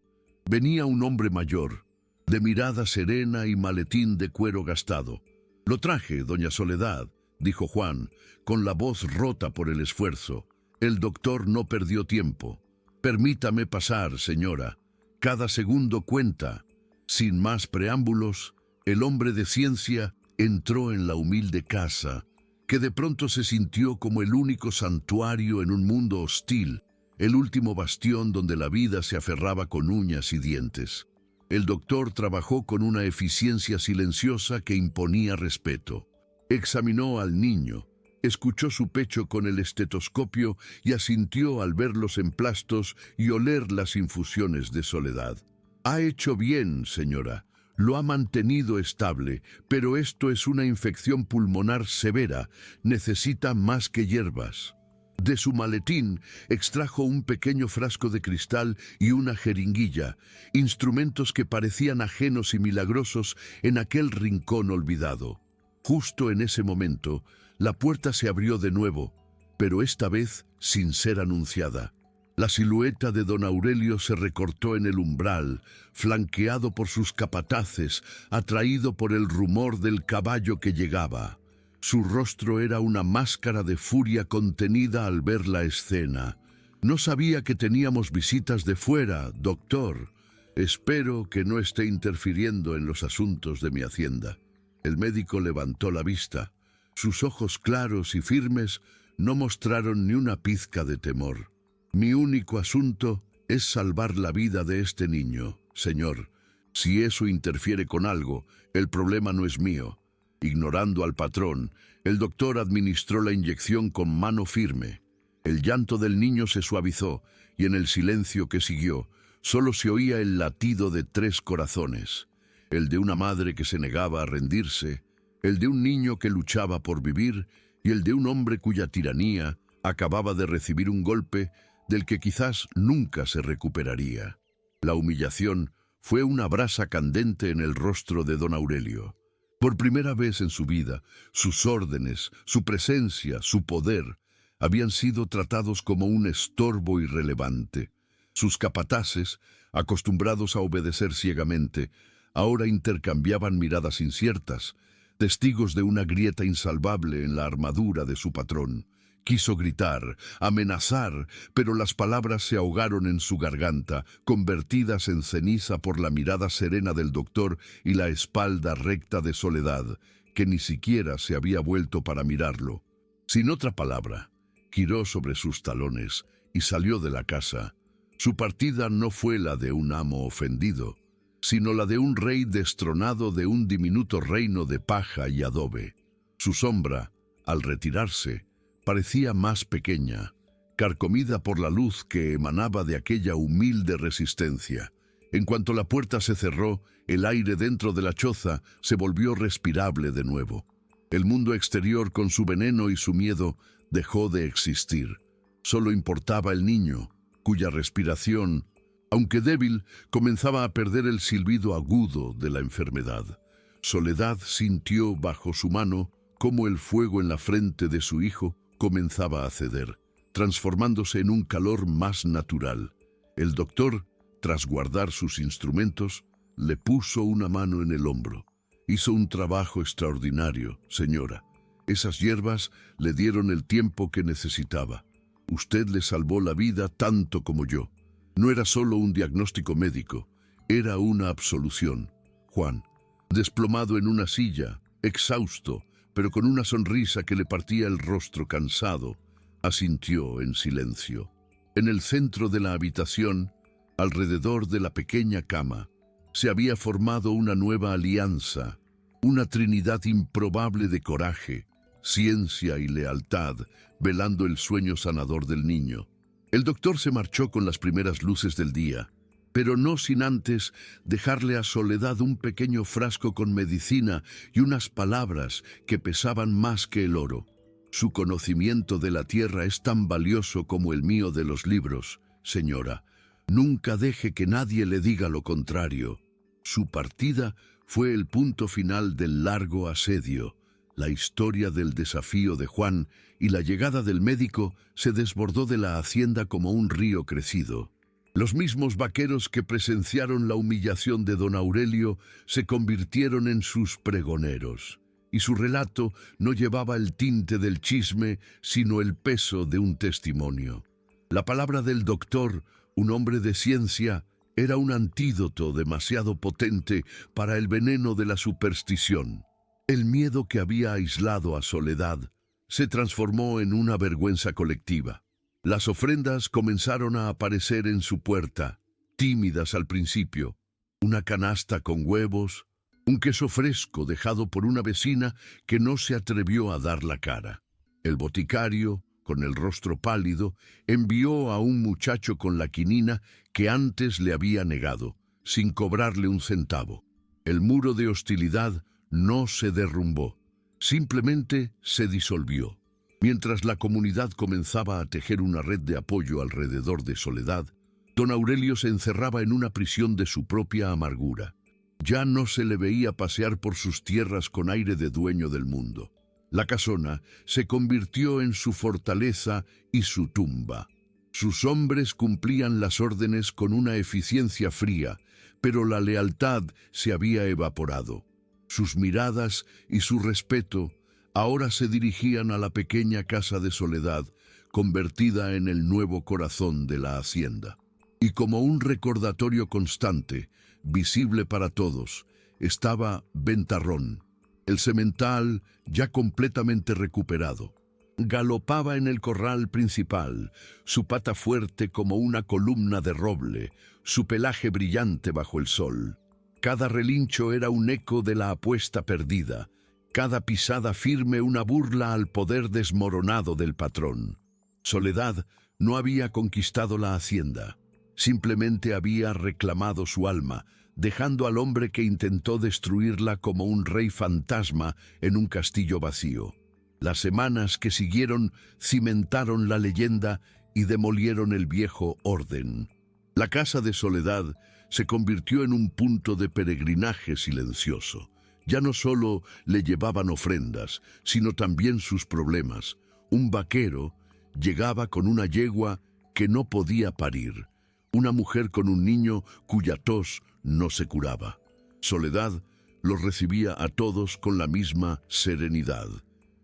venía un hombre mayor, de mirada serena y maletín de cuero gastado. «Lo traje, doña Soledad», dijo Juan, con la voz rota por el esfuerzo. El doctor no perdió tiempo. «Permítame pasar, señora. Cada segundo cuenta». Sin más preámbulos, el hombre de ciencia entró en la humilde casa, que de pronto se sintió como el único santuario en un mundo hostil, el último bastión donde la vida se aferraba con uñas y dientes. El doctor trabajó con una eficiencia silenciosa que imponía respeto. Examinó al niño, escuchó su pecho con el estetoscopio y asintió al ver los emplastos y oler las infusiones de Soledad. «Ha hecho bien, señora. Lo ha mantenido estable, pero esto es una infección pulmonar severa. Necesita más que hierbas». De su maletín extrajo un pequeño frasco de cristal y una jeringuilla, instrumentos que parecían ajenos y milagrosos en aquel rincón olvidado. Justo en ese momento, la puerta se abrió de nuevo, pero esta vez sin ser anunciada. La silueta de don Aurelio se recortó en el umbral, flanqueado por sus capataces, atraído por el rumor del caballo que llegaba. Su rostro era una máscara de furia contenida al ver la escena. «No sabía que teníamos visitas de fuera, doctor. Espero que no esté interfiriendo en los asuntos de mi hacienda». El médico levantó la vista. Sus ojos claros y firmes no mostraron ni una pizca de temor. «Mi único asunto es salvar la vida de este niño, señor. Si eso interfiere con algo, el problema no es mío». Ignorando al patrón, el doctor administró la inyección con mano firme. El llanto del niño se suavizó y en el silencio que siguió, solo se oía el latido de 3 corazones. El de una madre que se negaba a rendirse, el de un niño que luchaba por vivir y el de un hombre cuya tiranía acababa de recibir un golpe del que quizás nunca se recuperaría. La humillación fue una brasa candente en el rostro de don Aurelio. Por primera vez en su vida, sus órdenes, su presencia, su poder, habían sido tratados como un estorbo irrelevante. Sus capataces, acostumbrados a obedecer ciegamente, ahora intercambiaban miradas inciertas, testigos de una grieta insalvable en la armadura de su patrón. Quiso gritar, amenazar, pero las palabras se ahogaron en su garganta, convertidas en ceniza por la mirada serena del doctor y la espalda recta de Soledad, que ni siquiera se había vuelto para mirarlo. Sin otra palabra, giró sobre sus talones y salió de la casa. Su partida no fue la de un amo ofendido, sino la de un rey destronado de un diminuto reino de paja y adobe. Su sombra, al retirarse, parecía más pequeña, carcomida por la luz que emanaba de aquella humilde resistencia. En cuanto la puerta se cerró, el aire dentro de la choza se volvió respirable de nuevo. El mundo exterior, con su veneno y su miedo, dejó de existir. Solo importaba el niño, cuya respiración, aunque débil, comenzaba a perder el silbido agudo de la enfermedad. Soledad sintió bajo su mano cómo el fuego en la frente de su hijo comenzaba a ceder, transformándose en un calor más natural. El doctor, tras guardar sus instrumentos, le puso una mano en el hombro. Hizo un trabajo extraordinario, señora. Esas hierbas le dieron el tiempo que necesitaba. Usted le salvó la vida tanto como yo. No era solo un diagnóstico médico, era una absolución. Juan, desplomado en una silla, exhausto, pero con una sonrisa que le partía el rostro cansado, asintió en silencio. En el centro de la habitación, alrededor de la pequeña cama, se había formado una nueva alianza, una trinidad improbable de coraje, ciencia y lealtad, velando el sueño sanador del niño. El doctor se marchó con las primeras luces del día, pero no sin antes dejarle a Soledad un pequeño frasco con medicina y unas palabras que pesaban más que el oro. Su conocimiento de la tierra es tan valioso como el mío de los libros, señora. Nunca deje que nadie le diga lo contrario. Su partida fue el punto final del largo asedio. La historia del desafío de Juan y la llegada del médico se desbordó de la hacienda como un río crecido. Los mismos vaqueros que presenciaron la humillación de don Aurelio se convirtieron en sus pregoneros, y su relato no llevaba el tinte del chisme, sino el peso de un testimonio. La palabra del doctor, un hombre de ciencia, era un antídoto demasiado potente para el veneno de la superstición. El miedo que había aislado a Soledad se transformó en una vergüenza colectiva. Las ofrendas comenzaron a aparecer en su puerta, tímidas al principio. Una canasta con huevos, un queso fresco dejado por una vecina que no se atrevió a dar la cara. El boticario, con el rostro pálido, envió a un muchacho con la quinina que antes le había negado, sin cobrarle un centavo. El muro de hostilidad no se derrumbó, simplemente se disolvió. Mientras la comunidad comenzaba a tejer una red de apoyo alrededor de Soledad, don Aurelio se encerraba en una prisión de su propia amargura. Ya no se le veía pasear por sus tierras con aire de dueño del mundo. La casona se convirtió en su fortaleza y su tumba. Sus hombres cumplían las órdenes con una eficiencia fría, pero la lealtad se había evaporado. Sus miradas y su respeto ahora se dirigían a la pequeña casa de Soledad, convertida en el nuevo corazón de la hacienda. Y como un recordatorio constante, visible para todos, estaba Ventarrón, el semental ya completamente recuperado. Galopaba en el corral principal, su pata fuerte como una columna de roble, su pelaje brillante bajo el sol. Cada relincho era un eco de la apuesta perdida, cada pisada firme una burla al poder desmoronado del patrón. Soledad no había conquistado la hacienda, simplemente había reclamado su alma, dejando al hombre que intentó destruirla como un rey fantasma en un castillo vacío. Las semanas que siguieron cimentaron la leyenda y demolieron el viejo orden. La casa de Soledad se convirtió en un punto de peregrinaje silencioso. Ya no solo le llevaban ofrendas, sino también sus problemas. Un vaquero llegaba con una yegua que no podía parir, una mujer con un niño cuya tos no se curaba. Soledad los recibía a todos con la misma serenidad,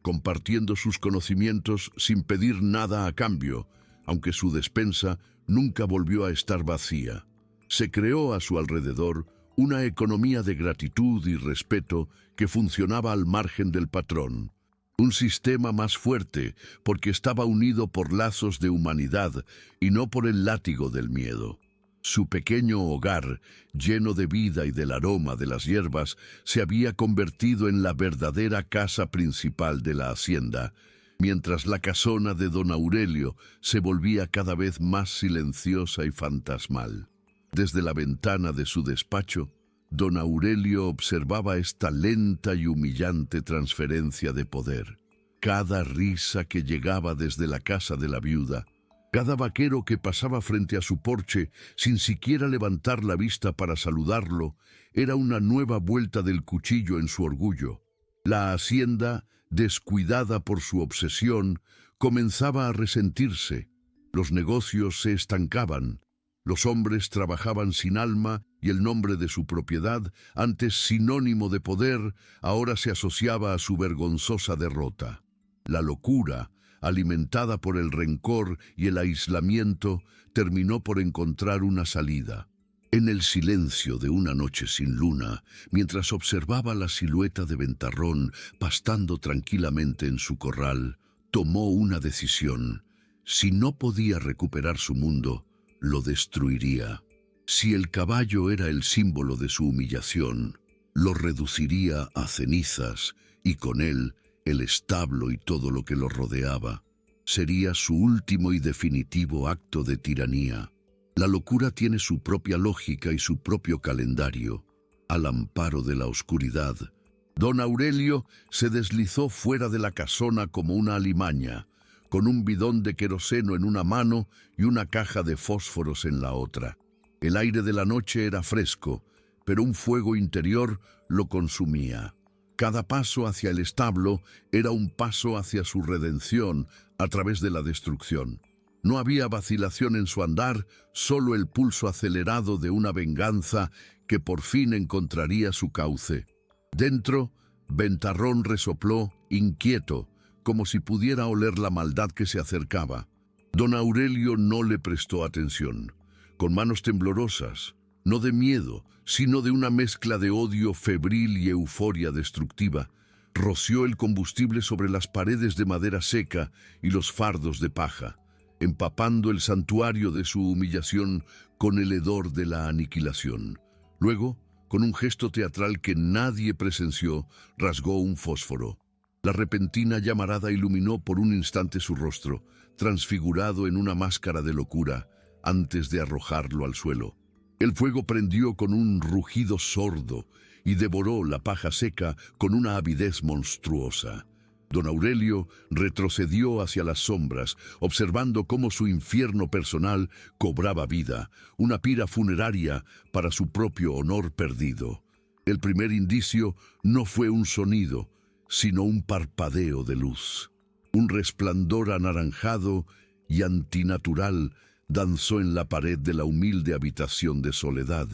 compartiendo sus conocimientos sin pedir nada a cambio, aunque su despensa nunca volvió a estar vacía. Se creó a su alrededor una economía de gratitud y respeto que funcionaba al margen del patrón. Un sistema más fuerte, porque estaba unido por lazos de humanidad y no por el látigo del miedo. Su pequeño hogar, lleno de vida y del aroma de las hierbas, se había convertido en la verdadera casa principal de la hacienda, mientras la casona de don Aurelio se volvía cada vez más silenciosa y fantasmal. Desde la ventana de su despacho, don Aurelio observaba esta lenta y humillante transferencia de poder. Cada risa que llegaba desde la casa de la viuda, cada vaquero que pasaba frente a su porche sin siquiera levantar la vista para saludarlo, era una nueva vuelta del cuchillo en su orgullo. La hacienda, descuidada por su obsesión, comenzaba a resentirse. Los negocios se estancaban. Los hombres trabajaban sin alma y el nombre de su propiedad, antes sinónimo de poder, ahora se asociaba a su vergonzosa derrota. La locura, alimentada por el rencor y el aislamiento, terminó por encontrar una salida. En el silencio de una noche sin luna, mientras observaba la silueta de Ventarrón pastando tranquilamente en su corral, tomó una decisión. Si no podía recuperar su mundo, lo destruiría. Si el caballo era el símbolo de su humillación, lo reduciría a cenizas y con él el establo y todo lo que lo rodeaba. Sería su último y definitivo acto de tiranía. La locura tiene su propia lógica y su propio calendario. Al amparo de la oscuridad, don Aurelio se deslizó fuera de la casona como una alimaña, con un bidón de queroseno en una mano y una caja de fósforos en la otra. El aire de la noche era fresco, pero un fuego interior lo consumía. Cada paso hacia el establo era un paso hacia su redención a través de la destrucción. No había vacilación en su andar, solo el pulso acelerado de una venganza que por fin encontraría su cauce. Dentro, Ventarrón resopló, inquieto, como si pudiera oler la maldad que se acercaba. Don Aurelio no le prestó atención. Con manos temblorosas, no de miedo, sino de una mezcla de odio febril y euforia destructiva, roció el combustible sobre las paredes de madera seca y los fardos de paja, empapando el santuario de su humillación con el hedor de la aniquilación. Luego, con un gesto teatral que nadie presenció, rasgó un fósforo. La repentina llamarada iluminó por un instante su rostro, transfigurado en una máscara de locura, antes de arrojarlo al suelo. El fuego prendió con un rugido sordo y devoró la paja seca con una avidez monstruosa. Don Aurelio retrocedió hacia las sombras, observando cómo su infierno personal cobraba vida, una pira funeraria para su propio honor perdido. El primer indicio no fue un sonido, sino un parpadeo de luz. Un resplandor anaranjado y antinatural danzó en la pared de la humilde habitación de Soledad,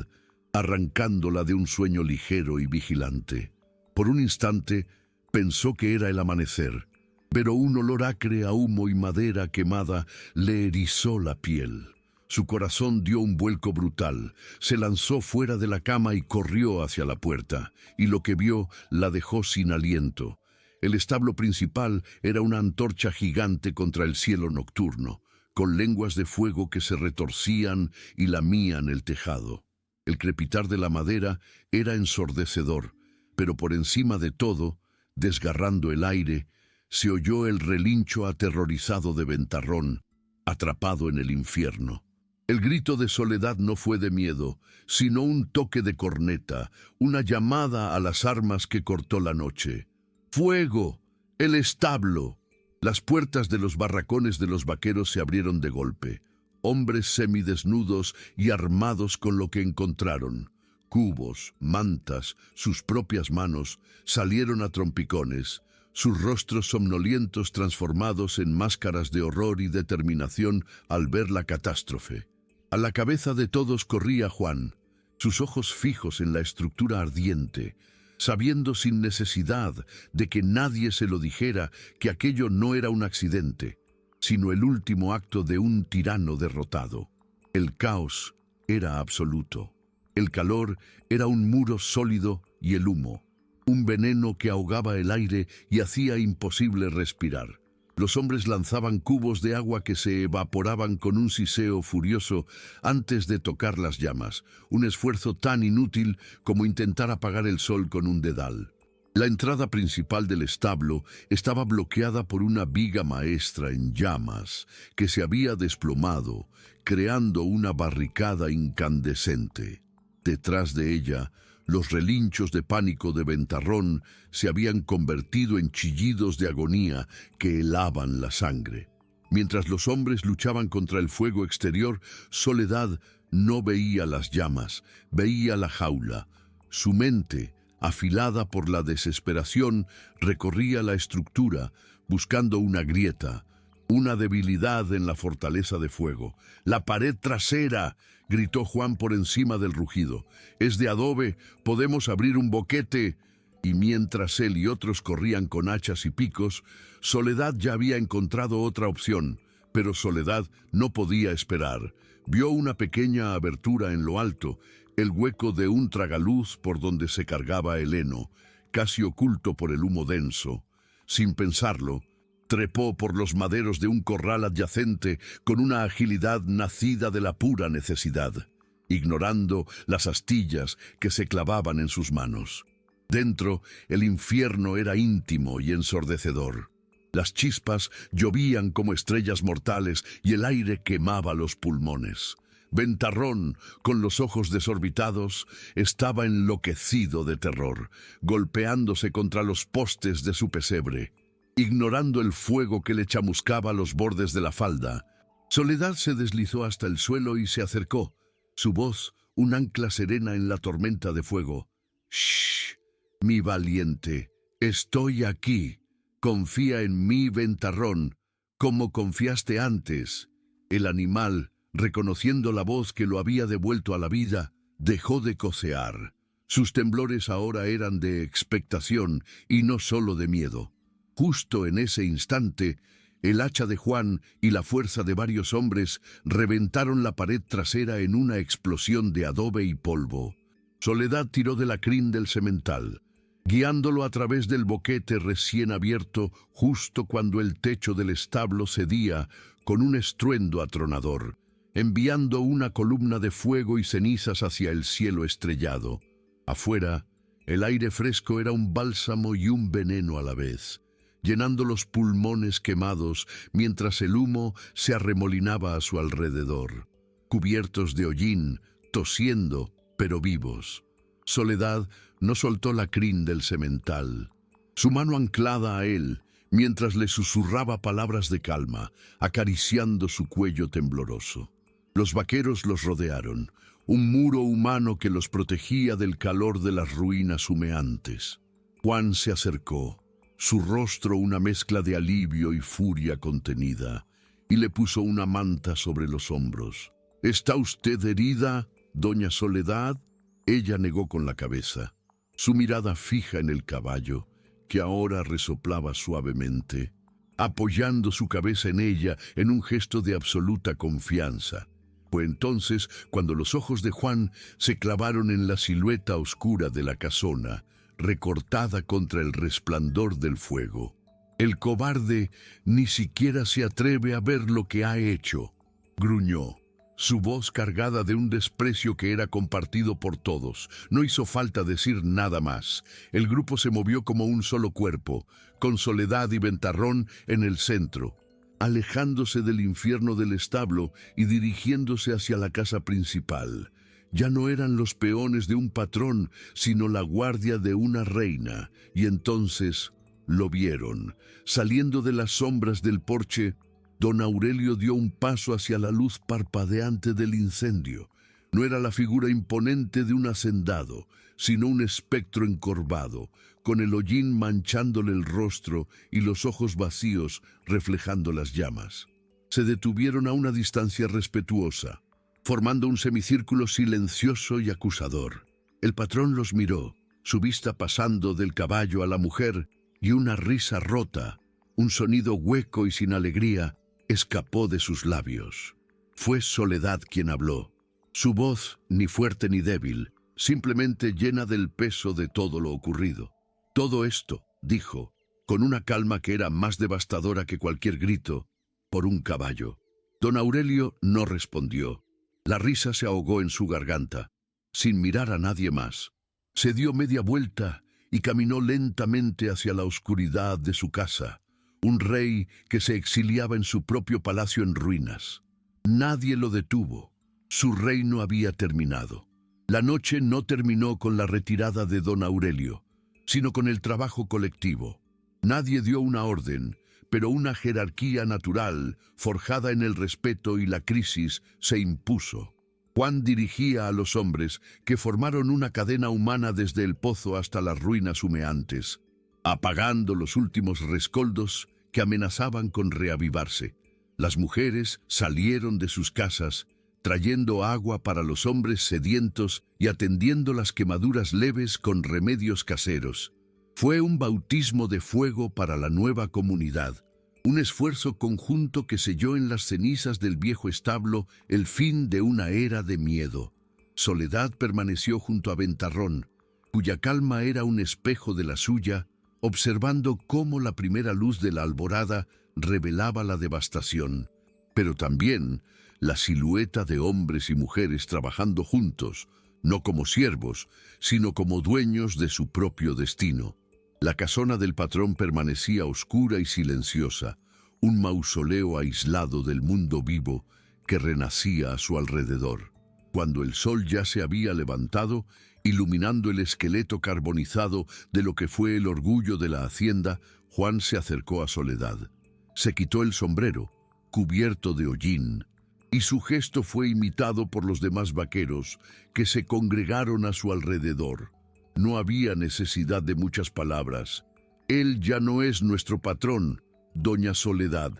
arrancándola de un sueño ligero y vigilante. Por un instante pensó que era el amanecer, pero un olor acre a humo y madera quemada le erizó la piel. Su corazón dio un vuelco brutal, se lanzó fuera de la cama y corrió hacia la puerta, y lo que vio la dejó sin aliento. El establo principal era una antorcha gigante contra el cielo nocturno, con lenguas de fuego que se retorcían y lamían el tejado. El crepitar de la madera era ensordecedor, pero por encima de todo, desgarrando el aire, se oyó el relincho aterrorizado de Ventarrón, atrapado en el infierno. El grito de Soledad no fue de miedo, sino un toque de corneta, una llamada a las armas que cortó la noche. ¡Fuego! ¡El establo! Las puertas de los barracones de los vaqueros se abrieron de golpe. Hombres semidesnudos y armados con lo que encontraron. Cubos, mantas, sus propias manos, salieron a trompicones, sus rostros somnolientos transformados en máscaras de horror y determinación al ver la catástrofe. A la cabeza de todos corría Juan, sus ojos fijos en la estructura ardiente, sabiendo sin necesidad de que nadie se lo dijera que aquello no era un accidente, sino el último acto de un tirano derrotado. El caos era absoluto. El calor era un muro sólido y el humo, un veneno que ahogaba el aire y hacía imposible respirar. Los hombres lanzaban cubos de agua que se evaporaban con un siseo furioso antes de tocar las llamas, un esfuerzo tan inútil como intentar apagar el sol con un dedal. La entrada principal del establo estaba bloqueada por una viga maestra en llamas que se había desplomado, creando una barricada incandescente. Detrás de ella, los relinchos de pánico de Ventarrón se habían convertido en chillidos de agonía que helaban la sangre. Mientras los hombres luchaban contra el fuego exterior, Soledad no veía las llamas, veía la jaula. Su mente, afilada por la desesperación, recorría la estructura, buscando una grieta, una debilidad en la fortaleza de fuego. «¡La pared trasera!», gritó Juan por encima del rugido. «Es de adobe, podemos abrir un boquete». Y mientras él y otros corrían con hachas y picos, Soledad ya había encontrado otra opción. Pero Soledad no podía esperar. Vio una pequeña abertura en lo alto, el hueco de un tragaluz por donde se cargaba el heno, casi oculto por el humo denso. Sin pensarlo, trepó por los maderos de un corral adyacente con una agilidad nacida de la pura necesidad, ignorando las astillas que se clavaban en sus manos. Dentro, el infierno era íntimo y ensordecedor. Las chispas llovían como estrellas mortales y el aire quemaba los pulmones. Ventarrón, con los ojos desorbitados, estaba enloquecido de terror, golpeándose contra los postes de su pesebre, ignorando el fuego que le chamuscaba los bordes de la falda. Soledad se deslizó hasta el suelo y se acercó, su voz un ancla serena en la tormenta de fuego. «Shh, mi valiente, estoy aquí. Confía en mí, Ventarrón, como confiaste antes». El animal, reconociendo la voz que lo había devuelto a la vida, dejó de cocear. Sus temblores ahora eran de expectación y no solo de miedo. Justo en ese instante, el hacha de Juan y la fuerza de varios hombres reventaron la pared trasera en una explosión de adobe y polvo. Soledad tiró de la crin del semental, guiándolo a través del boquete recién abierto justo cuando el techo del establo cedía con un estruendo atronador, enviando una columna de fuego y cenizas hacia el cielo estrellado. Afuera, el aire fresco era un bálsamo y un veneno a la vez, llenando los pulmones quemados mientras el humo se arremolinaba a su alrededor. Cubiertos de hollín, tosiendo, pero vivos. Soledad no soltó la crin del semental, su mano anclada a él, mientras le susurraba palabras de calma, acariciando su cuello tembloroso. Los vaqueros los rodearon, un muro humano que los protegía del calor de las ruinas humeantes. Juan se acercó, su rostro una mezcla de alivio y furia contenida, y le puso una manta sobre los hombros. «¿Está usted herida, doña Soledad?». Ella negó con la cabeza, su mirada fija en el caballo, que ahora resoplaba suavemente, apoyando su cabeza en ella en un gesto de absoluta confianza. Fue entonces cuando los ojos de Juan se clavaron en la silueta oscura de la casona, recortada contra el resplandor del fuego. «El cobarde ni siquiera se atreve a ver lo que ha hecho», gruñó, su voz cargada de un desprecio que era compartido por todos. No hizo falta decir nada más. El grupo se movió como un solo cuerpo, con Soledad y Ventarrón en el centro, alejándose del infierno del establo y dirigiéndose hacia la casa principal. Ya no eran los peones de un patrón, sino la guardia de una reina, y entonces lo vieron. Saliendo de las sombras del porche, don Aurelio dio un paso hacia la luz parpadeante del incendio. No era la figura imponente de un hacendado, sino un espectro encorvado, con el hollín manchándole el rostro y los ojos vacíos reflejando las llamas. Se detuvieron a una distancia respetuosa, formando un semicírculo silencioso y acusador. El patrón los miró, su vista pasando del caballo a la mujer, y una risa rota, un sonido hueco y sin alegría, escapó de sus labios. Fue Soledad quien habló. Su voz, ni fuerte ni débil, simplemente llena del peso de todo lo ocurrido. Todo esto, dijo, con una calma que era más devastadora que cualquier grito, por un caballo. Don Aurelio no respondió. La risa se ahogó en su garganta, sin mirar a nadie más. Se dio media vuelta y caminó lentamente hacia la oscuridad de su casa, un rey que se exiliaba en su propio palacio en ruinas. Nadie lo detuvo. Su reino había terminado. La noche no terminó con la retirada de don Aurelio, sino con el trabajo colectivo. Nadie dio una orden, pero una jerarquía natural, forjada en el respeto y la crisis, se impuso. Juan dirigía a los hombres que formaron una cadena humana desde el pozo hasta las ruinas humeantes, apagando los últimos rescoldos que amenazaban con reavivarse. Las mujeres salieron de sus casas, trayendo agua para los hombres sedientos y atendiendo las quemaduras leves con remedios caseros. Fue un bautismo de fuego para la nueva comunidad, un esfuerzo conjunto que selló en las cenizas del viejo establo el fin de una era de miedo. Soledad permaneció junto a Ventarrón, cuya calma era un espejo de la suya, observando cómo la primera luz de la alborada revelaba la devastación, pero también la silueta de hombres y mujeres trabajando juntos, no como siervos, sino como dueños de su propio destino. La casona del patrón permanecía oscura y silenciosa, un mausoleo aislado del mundo vivo que renacía a su alrededor. Cuando el sol ya se había levantado, iluminando el esqueleto carbonizado de lo que fue el orgullo de la hacienda, Juan se acercó a Soledad. Se quitó el sombrero, cubierto de hollín, y su gesto fue imitado por los demás vaqueros que se congregaron a su alrededor. No había necesidad de muchas palabras. Él ya no es nuestro patrón, doña Soledad,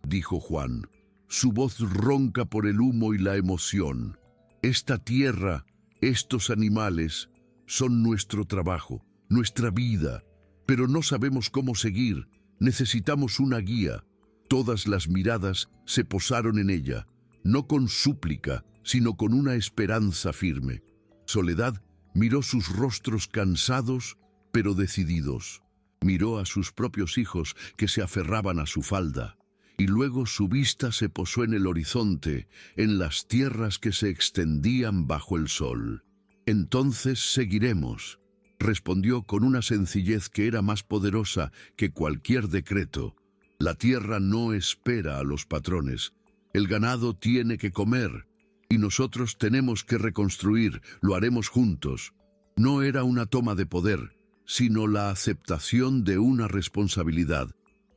dijo Juan. Su voz ronca por el humo y la emoción. Esta tierra, estos animales, son nuestro trabajo, nuestra vida, pero no sabemos cómo seguir. Necesitamos una guía. Todas las miradas se posaron en ella, no con súplica, sino con una esperanza firme. Soledad miró sus rostros cansados, pero decididos. Miró a sus propios hijos que se aferraban a su falda, y luego su vista se posó en el horizonte, en las tierras que se extendían bajo el sol. Entonces seguiremos, respondió con una sencillez que era más poderosa que cualquier decreto. La tierra no espera a los patrones. El ganado tiene que comer, y nosotros tenemos que reconstruir, lo haremos juntos. No era una toma de poder, sino la aceptación de una responsabilidad.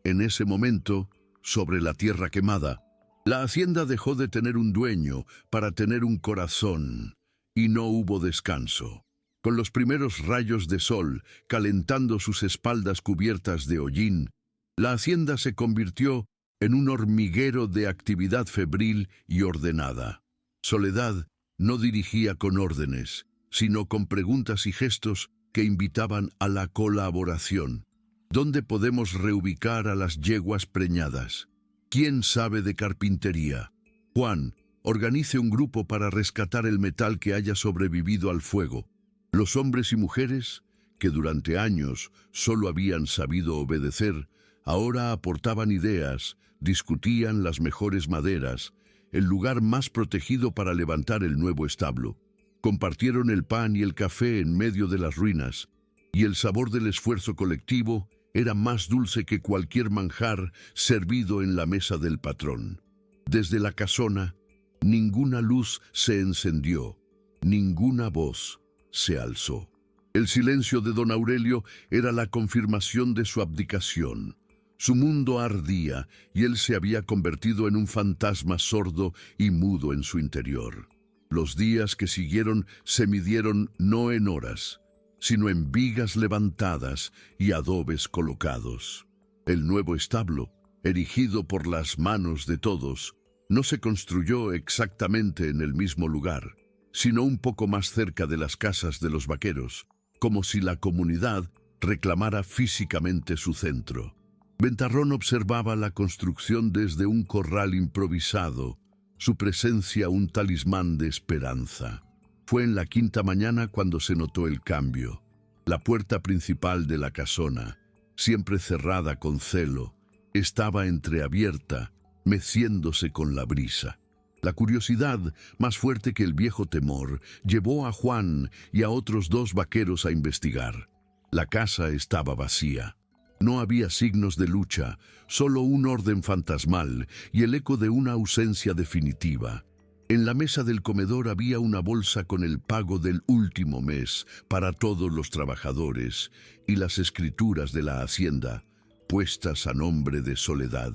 En ese momento, sobre la tierra quemada, la hacienda dejó de tener un dueño para tener un corazón, y no hubo descanso. Con los primeros rayos de sol calentando sus espaldas cubiertas de hollín, la hacienda se convirtió en un hormiguero de actividad febril y ordenada. Soledad no dirigía con órdenes, sino con preguntas y gestos que invitaban a la colaboración. ¿Dónde podemos reubicar a las yeguas preñadas? ¿Quién sabe de carpintería? Juan, organice un grupo para rescatar el metal que haya sobrevivido al fuego. Los hombres y mujeres, que durante años solo habían sabido obedecer, ahora aportaban ideas, discutían las mejores maderas, el lugar más protegido para levantar el nuevo establo. Compartieron el pan y el café en medio de las ruinas, y el sabor del esfuerzo colectivo era más dulce que cualquier manjar servido en la mesa del patrón. Desde la casona, ninguna luz se encendió, ninguna voz se alzó. El silencio de don Aurelio era la confirmación de su abdicación. Su mundo ardía y él se había convertido en un fantasma sordo y mudo en su interior. Los días que siguieron se midieron no en horas, sino en vigas levantadas y adobes colocados. El nuevo establo, erigido por las manos de todos, no se construyó exactamente en el mismo lugar, sino un poco más cerca de las casas de los vaqueros, como si la comunidad reclamara físicamente su centro. Ventarrón observaba la construcción desde un corral improvisado, su presencia un talismán de esperanza. Fue en la quinta mañana cuando se notó el cambio. La puerta principal de la casona, siempre cerrada con celo, estaba entreabierta, meciéndose con la brisa. La curiosidad, más fuerte que el viejo temor, llevó a Juan y a otros 2 vaqueros a investigar. La casa estaba vacía. No había signos de lucha, solo un orden fantasmal y el eco de una ausencia definitiva. En la mesa del comedor había una bolsa con el pago del último mes para todos los trabajadores y las escrituras de la hacienda, puestas a nombre de Soledad.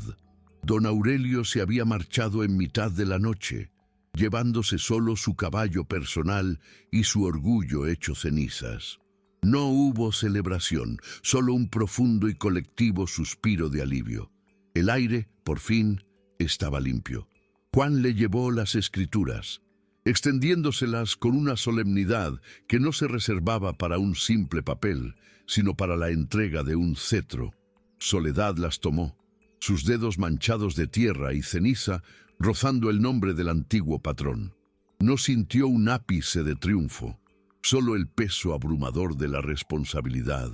Don Aurelio se había marchado en mitad de la noche, llevándose solo su caballo personal y su orgullo hecho cenizas. No hubo celebración, solo un profundo y colectivo suspiro de alivio. El aire, por fin, estaba limpio. Juan le llevó las escrituras, extendiéndoselas con una solemnidad que no se reservaba para un simple papel, sino para la entrega de un cetro. Soledad las tomó, sus dedos manchados de tierra y ceniza, rozando el nombre del antiguo patrón. No sintió un ápice de triunfo, solo el peso abrumador de la responsabilidad.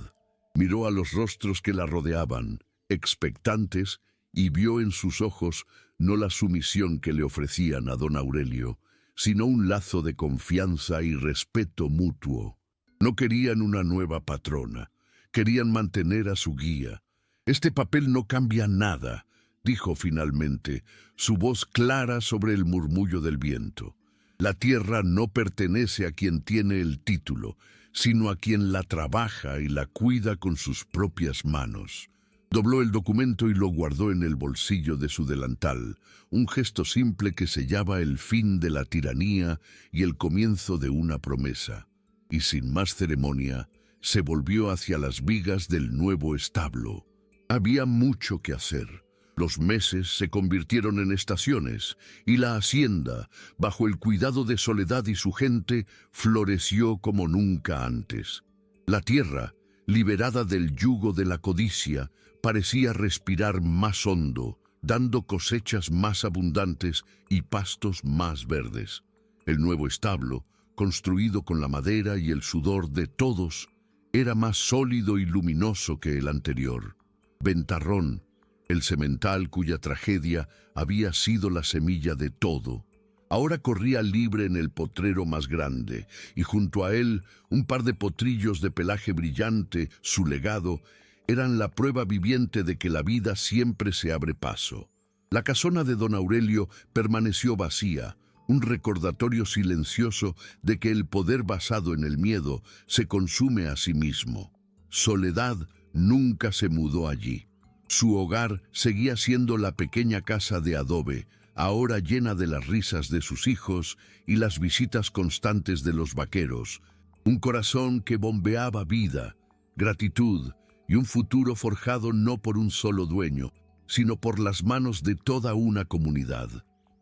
Miró a los rostros que la rodeaban, expectantes, y vio en sus ojos no la sumisión que le ofrecían a don Aurelio, sino un lazo de confianza y respeto mutuo. No querían una nueva patrona, querían mantener a su guía. «Este papel no cambia nada», dijo finalmente, su voz clara sobre el murmullo del viento. «La tierra no pertenece a quien tiene el título, sino a quien la trabaja y la cuida con sus propias manos». Dobló el documento y lo guardó en el bolsillo de su delantal, un gesto simple que sellaba el fin de la tiranía y el comienzo de una promesa. Y sin más ceremonia, se volvió hacia las vigas del nuevo establo. Había mucho que hacer. Los meses se convirtieron en estaciones, y la hacienda, bajo el cuidado de Soledad y su gente, floreció como nunca antes. La tierra, liberada del yugo de la codicia, parecía respirar más hondo, dando cosechas más abundantes y pastos más verdes. El nuevo establo, construido con la madera y el sudor de todos, era más sólido y luminoso que el anterior. Ventarrón, el semental cuya tragedia había sido la semilla de todo, ahora corría libre en el potrero más grande, y junto a él un par de potrillos de pelaje brillante, su legado, eran la prueba viviente de que la vida siempre se abre paso. La casona de don Aurelio permaneció vacía, un recordatorio silencioso de que el poder basado en el miedo se consume a sí mismo. Soledad nunca se mudó allí. Su hogar seguía siendo la pequeña casa de adobe, ahora llena de las risas de sus hijos y las visitas constantes de los vaqueros, un corazón que bombeaba vida, gratitud y un futuro forjado no por un solo dueño, sino por las manos de toda una comunidad.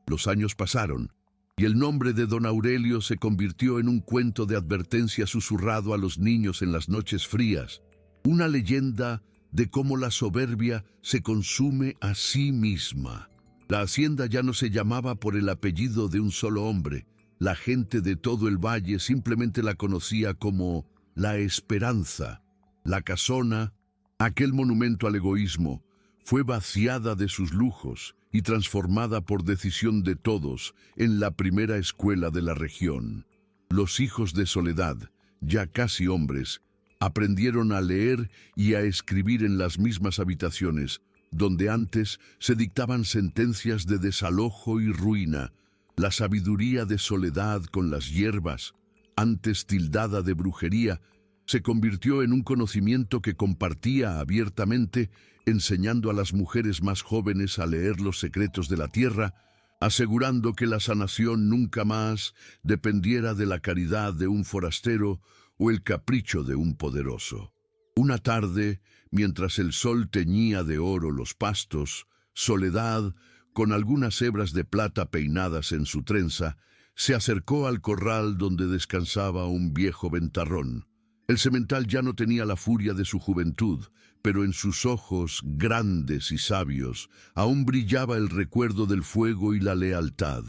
Los años pasaron, y el nombre de don Aurelio se convirtió en un cuento de advertencia susurrado a los niños en las noches frías, una leyenda de cómo la soberbia se consume a sí misma. La hacienda ya no se llamaba por el apellido de un solo hombre. La gente de todo el valle simplemente la conocía como La Esperanza. La casona, aquel monumento al egoísmo, fue vaciada de sus lujos y transformada por decisión de todos en la primera escuela de la región. Los hijos de Soledad, ya casi hombres, aprendieron a leer y a escribir en las mismas habitaciones, donde antes se dictaban sentencias de desalojo y ruina. La sabiduría de Soledad con las hierbas, antes tildada de brujería, se convirtió en un conocimiento que compartía abiertamente, enseñando a las mujeres más jóvenes a leer los secretos de la tierra, asegurando que la sanación nunca más dependiera de la caridad de un forastero o el capricho de un poderoso. Una tarde, mientras el sol teñía de oro los pastos, Soledad, con algunas hebras de plata peinadas en su trenza, se acercó al corral donde descansaba un viejo ventarrón. El semental ya no tenía la furia de su juventud, pero en sus ojos, grandes y sabios, aún brillaba el recuerdo del fuego y la lealtad.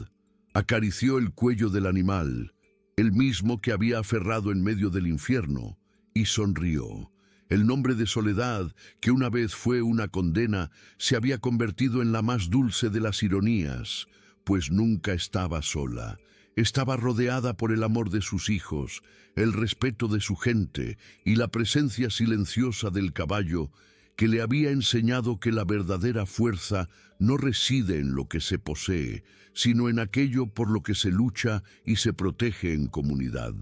Acarició el cuello del animal, el mismo que había aferrado en medio del infierno, y sonrió. El nombre de Soledad, que una vez fue una condena, se había convertido en la más dulce de las ironías, pues nunca estaba sola. Estaba rodeada por el amor de sus hijos, el respeto de su gente y la presencia silenciosa del caballo, que le había enseñado que la verdadera fuerza no reside en lo que se posee, sino en aquello por lo que se lucha y se protege en comunidad.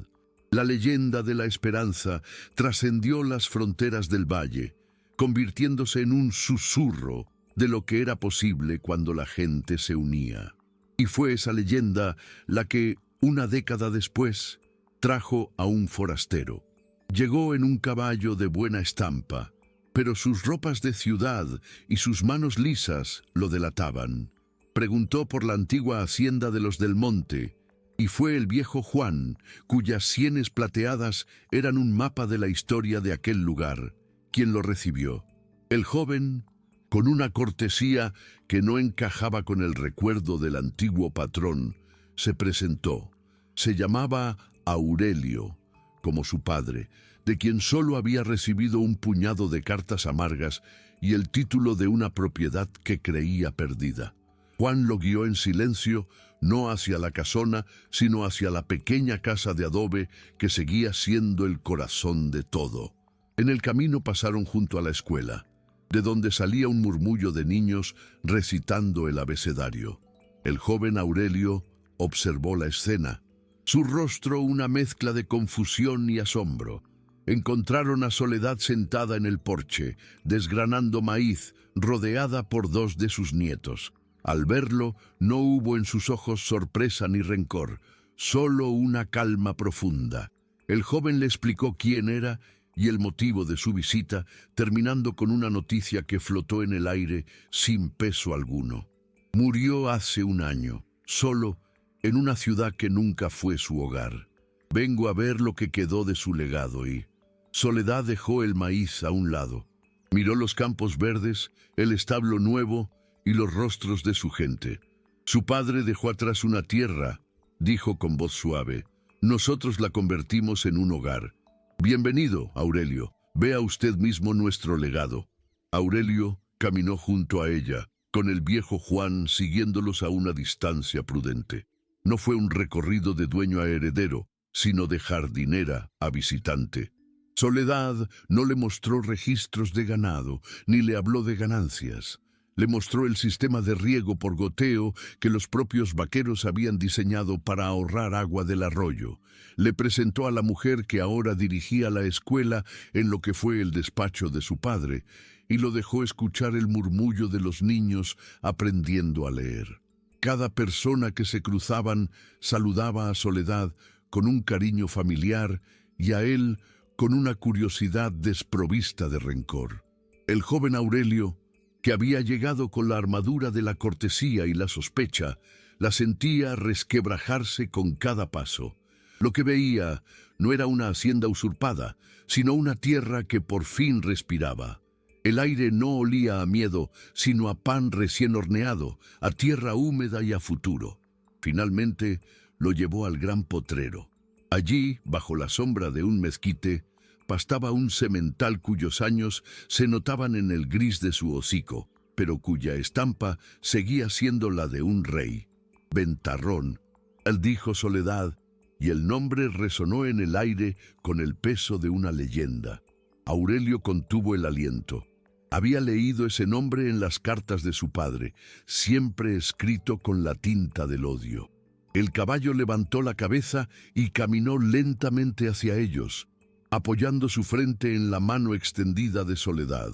La leyenda de la esperanza trascendió las fronteras del valle, convirtiéndose en un susurro de lo que era posible cuando la gente se unía. Y fue esa leyenda la que, una década después, trajo a un forastero. Llegó en un caballo de buena estampa, pero sus ropas de ciudad y sus manos lisas lo delataban. Preguntó por la antigua hacienda de los del Monte, y fue el viejo Juan, cuyas sienes plateadas eran un mapa de la historia de aquel lugar, quien lo recibió. El joven, con una cortesía que no encajaba con el recuerdo del antiguo patrón, se presentó. Se llamaba Aurelio, como su padre, de quien solo había recibido un puñado de cartas amargas y el título de una propiedad que creía perdida. Juan lo guió en silencio, no hacia la casona, sino hacia la pequeña casa de adobe que seguía siendo el corazón de todo. En el camino pasaron junto a la escuela, de donde salía un murmullo de niños recitando el abecedario. El joven Aurelio observó la escena, su rostro una mezcla de confusión y asombro. Encontraron a Soledad sentada en el porche, desgranando maíz, rodeada por dos de sus nietos. Al verlo, no hubo en sus ojos sorpresa ni rencor, solo una calma profunda. El joven le explicó quién era y el motivo de su visita, terminando con una noticia que flotó en el aire sin peso alguno. Murió hace un año, solo, en una ciudad que nunca fue su hogar. Vengo a ver lo que quedó de su legado y... Soledad dejó el maíz a un lado. Miró los campos verdes, el establo nuevo y los rostros de su gente. Su padre dejó atrás una tierra, dijo con voz suave. Nosotros la convertimos en un hogar. Bienvenido, Aurelio. Vea usted mismo nuestro legado. Aurelio caminó junto a ella, con el viejo Juan siguiéndolos a una distancia prudente. No fue un recorrido de dueño a heredero, sino de jardinera a visitante. Soledad no le mostró registros de ganado, ni le habló de ganancias. Le mostró el sistema de riego por goteo que los propios vaqueros habían diseñado para ahorrar agua del arroyo. Le presentó a la mujer que ahora dirigía la escuela en lo que fue el despacho de su padre, y lo dejó escuchar el murmullo de los niños aprendiendo a leer. Cada persona que se cruzaban saludaba a Soledad con un cariño familiar y a él con una curiosidad desprovista de rencor. El joven Aurelio, que había llegado con la armadura de la cortesía y la sospecha, la sentía resquebrajarse con cada paso. Lo que veía no era una hacienda usurpada, sino una tierra que por fin respiraba. El aire no olía a miedo, sino a pan recién horneado, a tierra húmeda y a futuro. Finalmente lo llevó al gran potrero. Allí, bajo la sombra de un mezquite, pastaba un semental cuyos años se notaban en el gris de su hocico, pero cuya estampa seguía siendo la de un rey. Ventarrón, él dijo Soledad, y el nombre resonó en el aire con el peso de una leyenda. Aurelio contuvo el aliento. Había leído ese nombre en las cartas de su padre, siempre escrito con la tinta del odio. El caballo levantó la cabeza y caminó lentamente hacia ellos, apoyando su frente en la mano extendida de Soledad.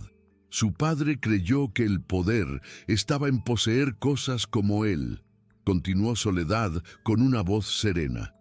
Su padre creyó que el poder estaba en poseer cosas como él. Continuó Soledad con una voz serena.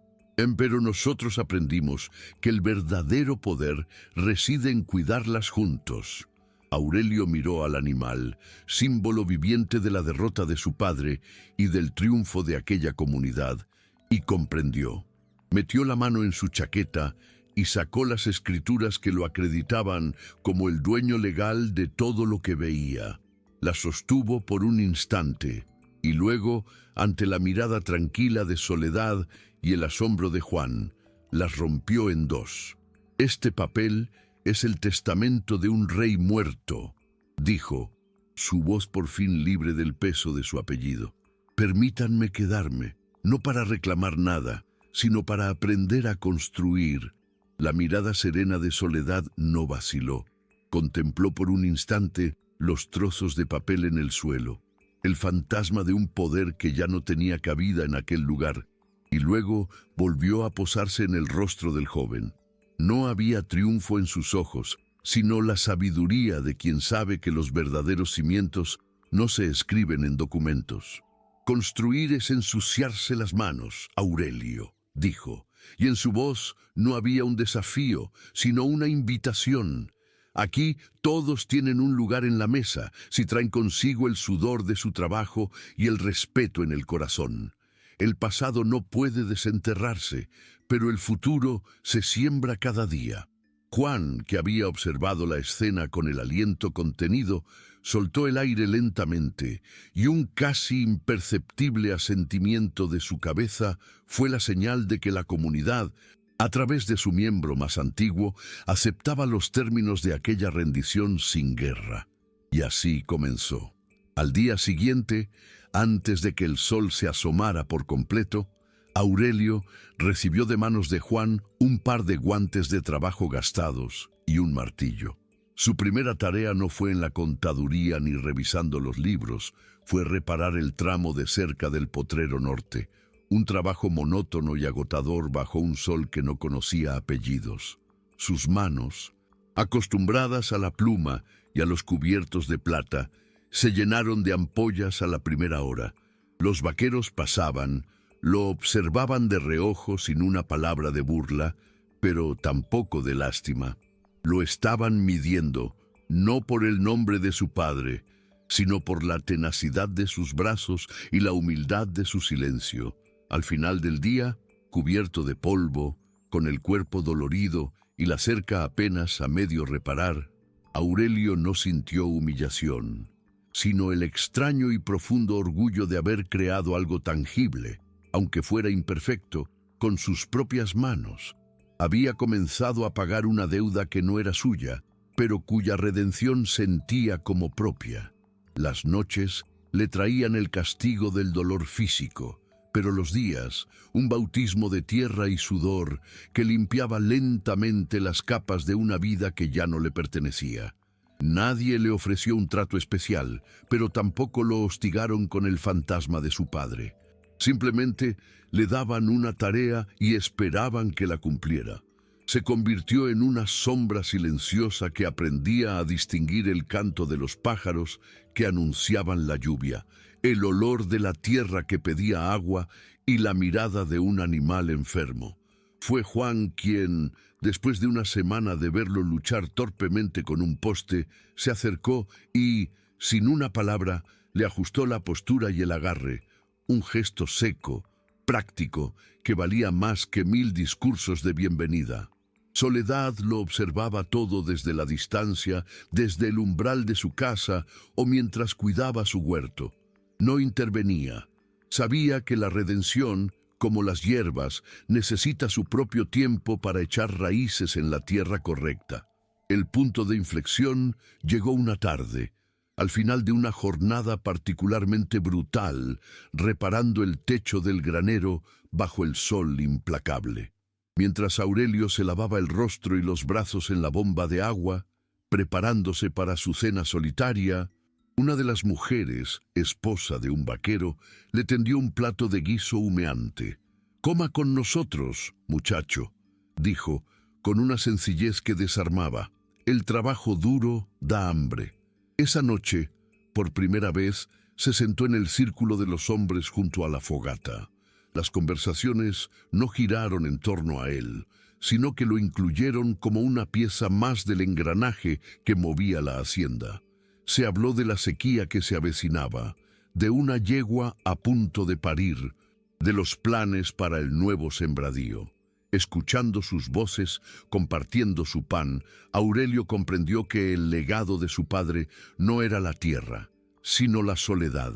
Pero nosotros aprendimos que el verdadero poder reside en cuidarlas juntos. Aurelio miró al animal, símbolo viviente de la derrota de su padre y del triunfo de aquella comunidad, y comprendió. Metió la mano en su chaqueta y sacó las escrituras que lo acreditaban como el dueño legal de todo lo que veía. Las sostuvo por un instante, y luego, ante la mirada tranquila de Soledad y el asombro de Juan, las rompió en dos. Este papel es el testamento de un rey muerto, dijo, su voz por fin libre del peso de su apellido. Permítanme quedarme, no para reclamar nada, sino para aprender a construir. La mirada serena de Soledad no vaciló. Contempló por un instante los trozos de papel en el suelo, el fantasma de un poder que ya no tenía cabida en aquel lugar, y luego volvió a posarse en el rostro del joven. No había triunfo en sus ojos, sino la sabiduría de quien sabe que los verdaderos cimientos no se escriben en documentos. Construir es ensuciarse las manos, Aurelio, dijo, y en su voz no había un desafío, sino una invitación. Aquí todos tienen un lugar en la mesa, si traen consigo el sudor de su trabajo y el respeto en el corazón. El pasado no puede desenterrarse, pero el futuro se siembra cada día. Juan, que había observado la escena con el aliento contenido, soltó el aire lentamente, y un casi imperceptible asentimiento de su cabeza fue la señal de que la comunidad, a través de su miembro más antiguo, aceptaba los términos de aquella rendición sin guerra. Y así comenzó. Al día siguiente, antes de que el sol se asomara por completo, Aurelio recibió de manos de Juan un par de guantes de trabajo gastados y un martillo. Su primera tarea no fue en la contaduría ni revisando los libros, fue reparar el tramo de cerca del potrero norte, un trabajo monótono y agotador bajo un sol que no conocía apellidos. Sus manos, acostumbradas a la pluma y a los cubiertos de plata, se llenaron de ampollas a la primera hora. Los vaqueros pasaban, lo observaban de reojo sin una palabra de burla, pero tampoco de lástima. Lo estaban midiendo, no por el nombre de su padre, sino por la tenacidad de sus brazos y la humildad de su silencio. Al final del día, cubierto de polvo, con el cuerpo dolorido y la cerca apenas a medio reparar, Aurelio no sintió humillación, sino el extraño y profundo orgullo de haber creado algo tangible, aunque fuera imperfecto, con sus propias manos. Había comenzado a pagar una deuda que no era suya, pero cuya redención sentía como propia. Las noches le traían el castigo del dolor físico, pero los días, un bautismo de tierra y sudor que limpiaba lentamente las capas de una vida que ya no le pertenecía. Nadie le ofreció un trato especial, pero tampoco lo hostigaron con el fantasma de su padre. Simplemente le daban una tarea y esperaban que la cumpliera. Se convirtió en una sombra silenciosa que aprendía a distinguir el canto de los pájaros que anunciaban la lluvia, el olor de la tierra que pedía agua y la mirada de un animal enfermo. Fue Juan quien, después de una semana de verlo luchar torpemente con un poste, se acercó y, sin una palabra, le ajustó la postura y el agarre, un gesto seco, práctico, que valía más que 1000 discursos de bienvenida. Soledad lo observaba todo desde la distancia, desde el umbral de su casa o mientras cuidaba su huerto. No intervenía. Sabía que la redención, como las hierbas, necesita su propio tiempo para echar raíces en la tierra correcta. El punto de inflexión llegó una tarde, al final de una jornada particularmente brutal, reparando el techo del granero bajo el sol implacable. Mientras Aurelio se lavaba el rostro y los brazos en la bomba de agua, preparándose para su cena solitaria, una de las mujeres, esposa de un vaquero, le tendió un plato de guiso humeante. «Coma con nosotros, muchacho», dijo, con una sencillez que desarmaba. «El trabajo duro da hambre». Esa noche, por primera vez, se sentó en el círculo de los hombres junto a la fogata. Las conversaciones no giraron en torno a él, sino que lo incluyeron como una pieza más del engranaje que movía la hacienda. Se habló de la sequía que se avecinaba, de una yegua a punto de parir, de los planes para el nuevo sembradío. Escuchando sus voces, compartiendo su pan, Aurelio comprendió que el legado de su padre no era la tierra, sino la soledad,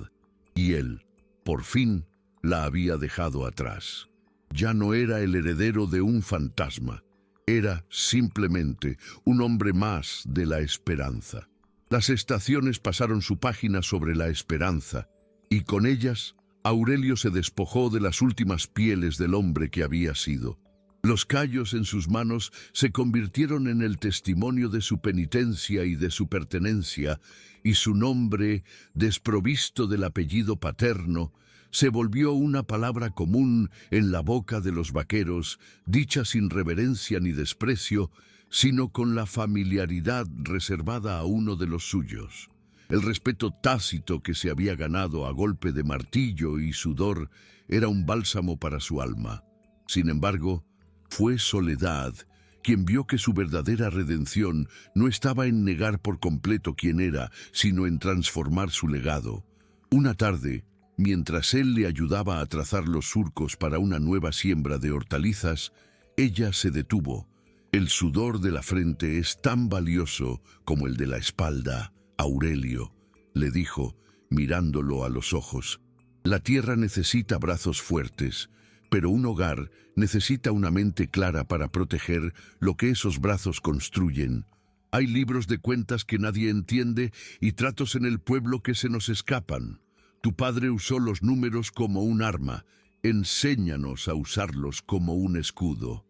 y él, por fin, la había dejado atrás. Ya no era el heredero de un fantasma, Era simplemente un hombre más de la esperanza. Las estaciones pasaron su página sobre la esperanza, y con ellas Aurelio se despojó de las últimas pieles del hombre que había sido. Los callos en sus manos se convirtieron en el testimonio de su penitencia y de su pertenencia, y su nombre, desprovisto del apellido paterno, se volvió una palabra común en la boca de los vaqueros, dicha sin reverencia ni desprecio, sino con la familiaridad reservada a uno de los suyos. El respeto tácito que se había ganado a golpe de martillo y sudor era un bálsamo para su alma. Sin embargo, fue Soledad quien vio que su verdadera redención no estaba en negar por completo quién era, sino en transformar su legado. Una tarde, mientras él le ayudaba a trazar los surcos para una nueva siembra de hortalizas, ella se detuvo. El sudor de la frente es tan valioso como el de la espalda, Aurelio, le dijo, mirándolo a los ojos. La tierra necesita brazos fuertes, pero un hogar necesita una mente clara para proteger lo que esos brazos construyen. Hay libros de cuentas que nadie entiende y tratos en el pueblo que se nos escapan. Tu padre usó los números como un arma. Enséñanos a usarlos como un escudo.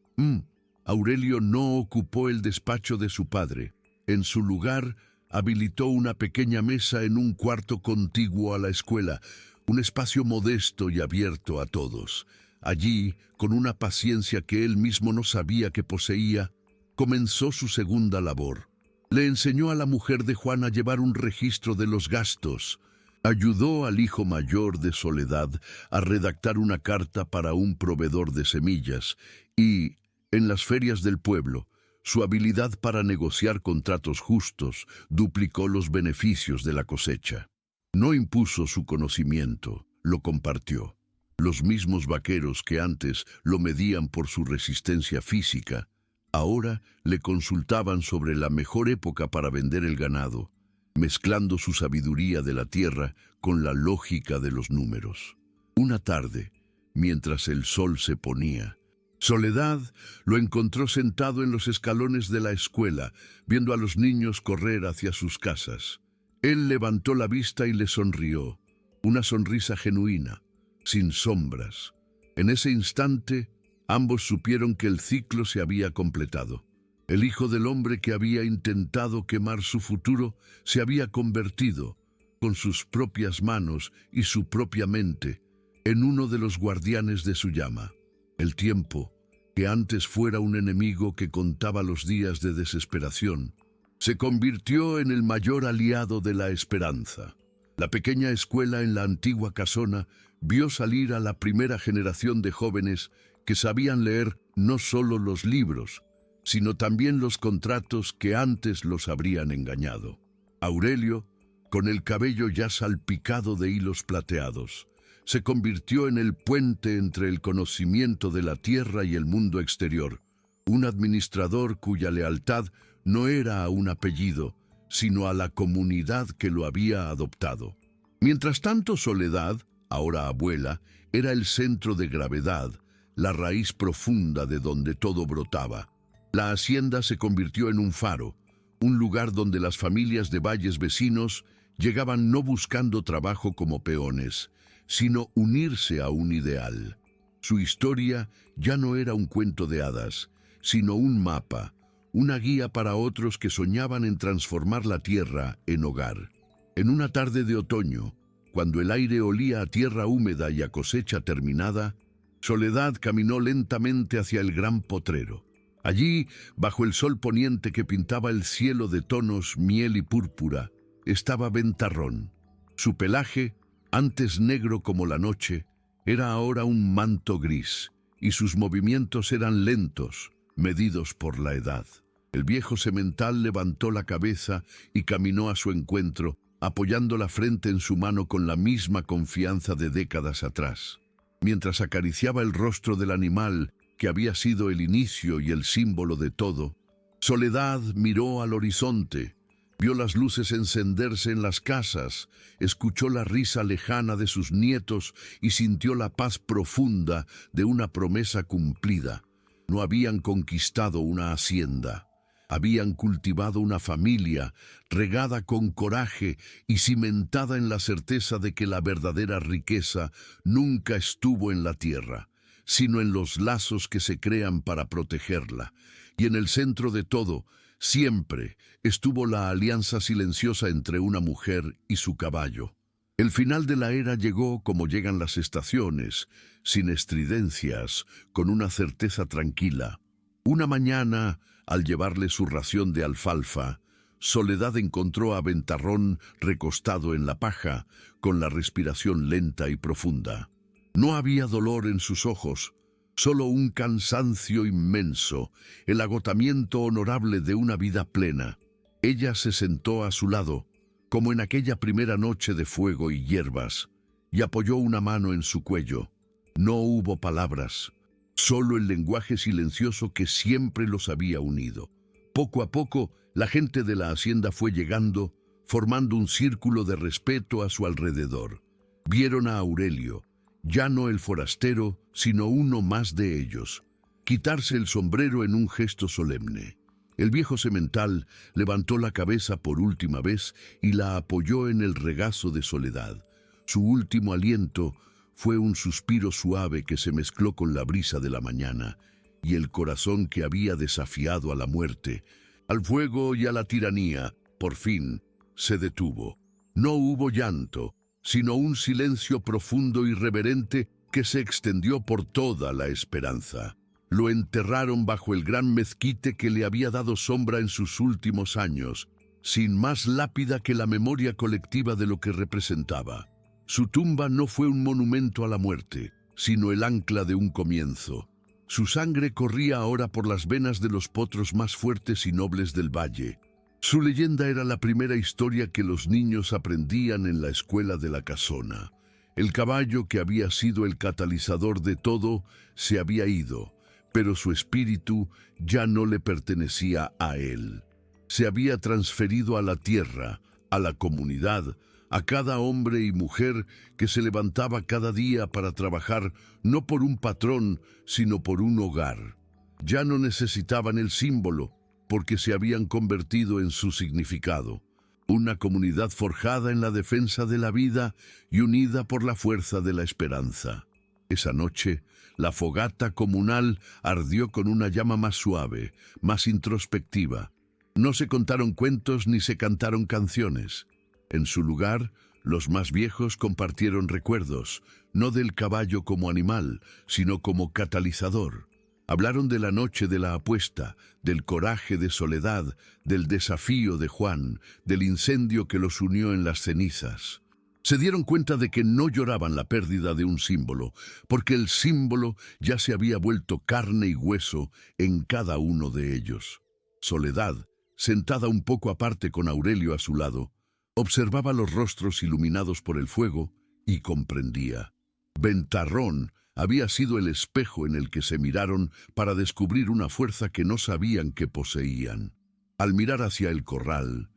Aurelio no ocupó el despacho de su padre. En su lugar, habilitó una pequeña mesa en un cuarto contiguo a la escuela, un espacio modesto y abierto a todos. Allí, con una paciencia que él mismo no sabía que poseía, comenzó su segunda labor. Le enseñó a la mujer de Juan a llevar un registro de los gastos. Ayudó al hijo mayor de Soledad a redactar una carta para un proveedor de semillas y, en las ferias del pueblo, su habilidad para negociar contratos justos duplicó los beneficios de la cosecha. No impuso su conocimiento, lo compartió. Los mismos vaqueros que antes lo medían por su resistencia física, ahora le consultaban sobre la mejor época para vender el ganado, mezclando su sabiduría de la tierra con la lógica de los números. Una tarde, mientras el sol se ponía, Soledad lo encontró sentado en los escalones de la escuela, viendo a los niños correr hacia sus casas. Él levantó la vista y le sonrió, una sonrisa genuina, sin sombras. En ese instante, ambos supieron que el ciclo se había completado. El hijo del hombre que había intentado quemar su futuro se había convertido, con sus propias manos y su propia mente, en uno de los guardianes de su llama. El tiempo, que antes fuera un enemigo que contaba los días de desesperación, se convirtió en el mayor aliado de la esperanza. La pequeña escuela en la antigua casona vio salir a la primera generación de jóvenes que sabían leer no solo los libros, sino también los contratos que antes los habrían engañado. Aurelio, con el cabello ya salpicado de hilos plateados, se convirtió en el puente entre el conocimiento de la tierra y el mundo exterior, un administrador cuya lealtad no era a un apellido, sino a la comunidad que lo había adoptado. Mientras tanto, Soledad, ahora abuela, era el centro de gravedad, la raíz profunda de donde todo brotaba. La hacienda se convirtió en un faro, un lugar donde las familias de valles vecinos llegaban no buscando trabajo como peones, sino unirse a un ideal. Su historia ya no era un cuento de hadas, sino un mapa, una guía para otros que soñaban en transformar la tierra en hogar. En una tarde de otoño, cuando el aire olía a tierra húmeda y a cosecha terminada, Soledad caminó lentamente hacia el gran potrero. Allí, bajo el sol poniente que pintaba el cielo de tonos miel y púrpura, estaba Ventarrón. Su pelaje, antes negro como la noche, era ahora un manto gris, y sus movimientos eran lentos, medidos por la edad. El viejo semental levantó la cabeza y caminó a su encuentro, apoyando la frente en su mano con la misma confianza de décadas atrás. Mientras acariciaba el rostro del animal, que había sido el inicio y el símbolo de todo, Soledad miró al horizonte, vio las luces encenderse en las casas, escuchó la risa lejana de sus nietos y sintió la paz profunda de una promesa cumplida. No habían conquistado una hacienda. Habían cultivado una familia regada con coraje y cimentada en la certeza de que la verdadera riqueza nunca estuvo en la tierra, sino en los lazos que se crean para protegerla. Y en el centro de todo, siempre estuvo la alianza silenciosa entre una mujer y su caballo. El final de la era llegó como llegan las estaciones, sin estridencias, con una certeza tranquila. Una mañana, al llevarle su ración de alfalfa, Soledad encontró a Ventarrón recostado en la paja, con la respiración lenta y profunda. No había dolor en sus ojos, solo un cansancio inmenso, el agotamiento honorable de una vida plena. Ella se sentó a su lado, como en aquella primera noche de fuego y hierbas, y apoyó una mano en su cuello. No hubo palabras, solo el lenguaje silencioso que siempre los había unido. Poco a poco, la gente de la hacienda fue llegando, formando un círculo de respeto a su alrededor. Vieron a Aurelio, ya no el forastero, sino uno más de ellos, quitarse el sombrero en un gesto solemne. El viejo semental levantó la cabeza por última vez y la apoyó en el regazo de Soledad. Su último aliento fue un suspiro suave que se mezcló con la brisa de la mañana, y el corazón que había desafiado a la muerte, al fuego y a la tiranía, por fin se detuvo. No hubo llanto, sino un silencio profundo y reverente que se extendió por toda la esperanza. Lo enterraron bajo el gran mezquite que le había dado sombra en sus últimos años, sin más lápida que la memoria colectiva de lo que representaba. Su tumba no fue un monumento a la muerte, sino el ancla de un comienzo. Su sangre corría ahora por las venas de los potros más fuertes y nobles del valle. Su leyenda era la primera historia que los niños aprendían en la escuela de la casona. El caballo que había sido el catalizador de todo se había ido, pero su espíritu ya no le pertenecía a él. Se había transferido a la tierra, a la comunidad, a cada hombre y mujer que se levantaba cada día para trabajar no por un patrón, sino por un hogar. Ya no necesitaban el símbolo, porque se habían convertido en su significado. Una comunidad forjada en la defensa de la vida y unida por la fuerza de la esperanza. Esa noche, la fogata comunal ardió con una llama más suave, más introspectiva. No se contaron cuentos ni se cantaron canciones. En su lugar, los más viejos compartieron recuerdos, no del caballo como animal, sino como catalizador. Hablaron de la noche de la apuesta, del coraje de Soledad, del desafío de Juan, del incendio que los unió en las cenizas. Se dieron cuenta de que no lloraban la pérdida de un símbolo, porque el símbolo ya se había vuelto carne y hueso en cada uno de ellos. Soledad, sentada un poco aparte con Aurelio a su lado, observaba los rostros iluminados por el fuego y comprendía. Ventarrón había sido el espejo en el que se miraron para descubrir una fuerza que no sabían que poseían. Al mirar hacia el corral,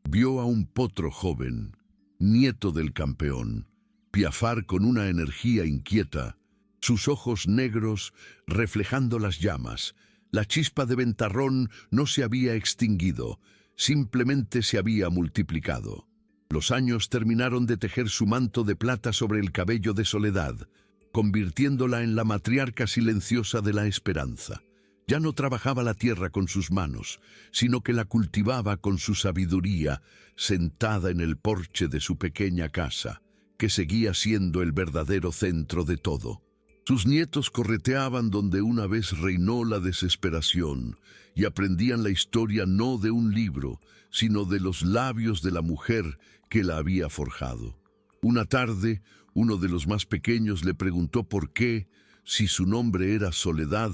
vio a un potro joven, nieto del campeón, piafar con una energía inquieta, sus ojos negros reflejando las llamas. La chispa de Ventarrón no se había extinguido, simplemente se había multiplicado. Los años terminaron de tejer su manto de plata sobre el cabello de Soledad, convirtiéndola en la matriarca silenciosa de la esperanza. Ya no trabajaba la tierra con sus manos, sino que la cultivaba con su sabiduría, sentada en el porche de su pequeña casa, que seguía siendo el verdadero centro de todo. Sus nietos correteaban donde una vez reinó la desesperación y aprendían la historia no de un libro, sino de los labios de la mujer que la había forjado. Una tarde, uno de los más pequeños le preguntó por qué, si su nombre era Soledad,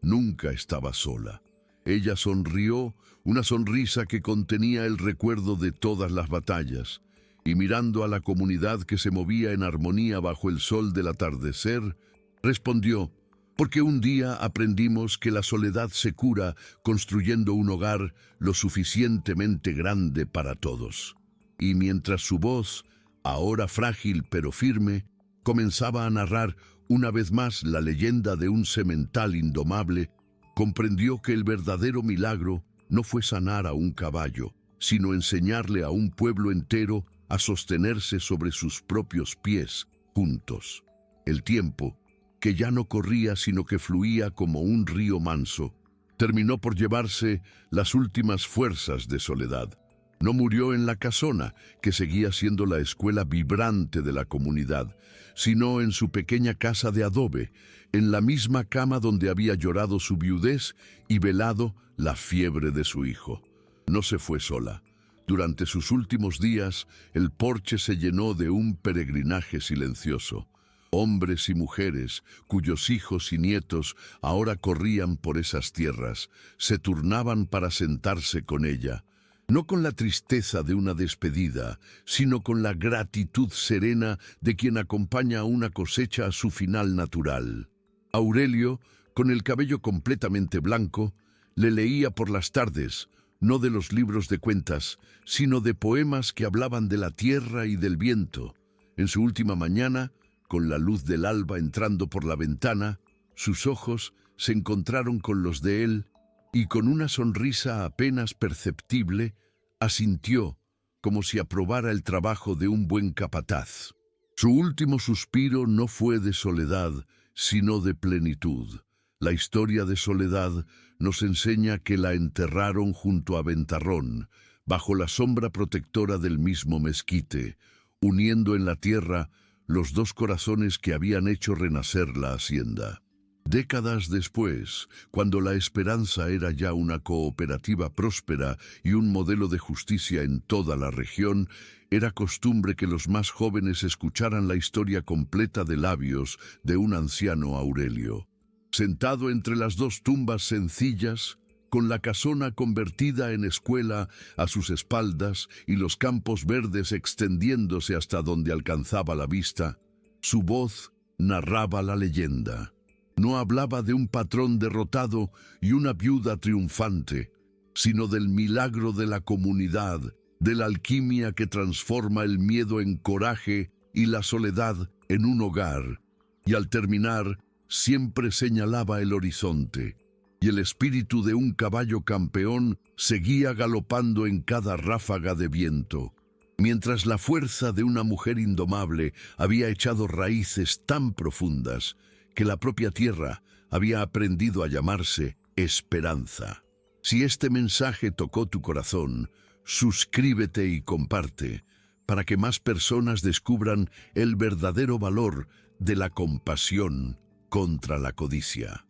nunca estaba sola. Ella sonrió, una sonrisa que contenía el recuerdo de todas las batallas, y mirando a la comunidad que se movía en armonía bajo el sol del atardecer, respondió: porque un día aprendimos que la soledad se cura construyendo un hogar lo suficientemente grande para todos. Y mientras su voz, ahora frágil pero firme, comenzaba a narrar una vez más la leyenda de un semental indomable, comprendió que el verdadero milagro no fue sanar a un caballo, sino enseñarle a un pueblo entero a sostenerse sobre sus propios pies, juntos. El tiempo, que ya no corría sino que fluía como un río manso, terminó por llevarse las últimas fuerzas de Soledad. No murió en la casona, que seguía siendo la escuela vibrante de la comunidad, sino en su pequeña casa de adobe, en la misma cama donde había llorado su viudez y velado la fiebre de su hijo. No se fue sola. Durante sus últimos días, el porche se llenó de un peregrinaje silencioso. Hombres y mujeres, cuyos hijos y nietos ahora corrían por esas tierras, se turnaban para sentarse con ella, no con la tristeza de una despedida, sino con la gratitud serena de quien acompaña una cosecha a su final natural. Aurelio, con el cabello completamente blanco, le leía por las tardes, no de los libros de cuentas, sino de poemas que hablaban de la tierra y del viento. En su última mañana, con la luz del alba entrando por la ventana, sus ojos se encontraron con los de él y con una sonrisa apenas perceptible, asintió como si aprobara el trabajo de un buen capataz. Su último suspiro no fue de soledad, sino de plenitud. La historia de Soledad nos enseña que la enterraron junto a Ventarrón, bajo la sombra protectora del mismo mezquite, uniendo en la tierra los dos corazones que habían hecho renacer la hacienda. Décadas después, cuando la Esperanza era ya una cooperativa próspera y un modelo de justicia en toda la región, era costumbre que los más jóvenes escucharan la historia completa de labios de un anciano Aurelio. Sentado entre las dos tumbas sencillas, con la casona convertida en escuela a sus espaldas y los campos verdes extendiéndose hasta donde alcanzaba la vista, su voz narraba la leyenda. No hablaba de un patrón derrotado y una viuda triunfante, sino del milagro de la comunidad, de la alquimia que transforma el miedo en coraje y la soledad en un hogar. Y al terminar, siempre señalaba el horizonte, y el espíritu de un caballo campeón seguía galopando en cada ráfaga de viento, mientras la fuerza de una mujer indomable había echado raíces tan profundas que la propia tierra había aprendido a llamarse Esperanza. Si este mensaje tocó tu corazón, suscríbete y comparte, para que más personas descubran el verdadero valor de la compasión contra la codicia.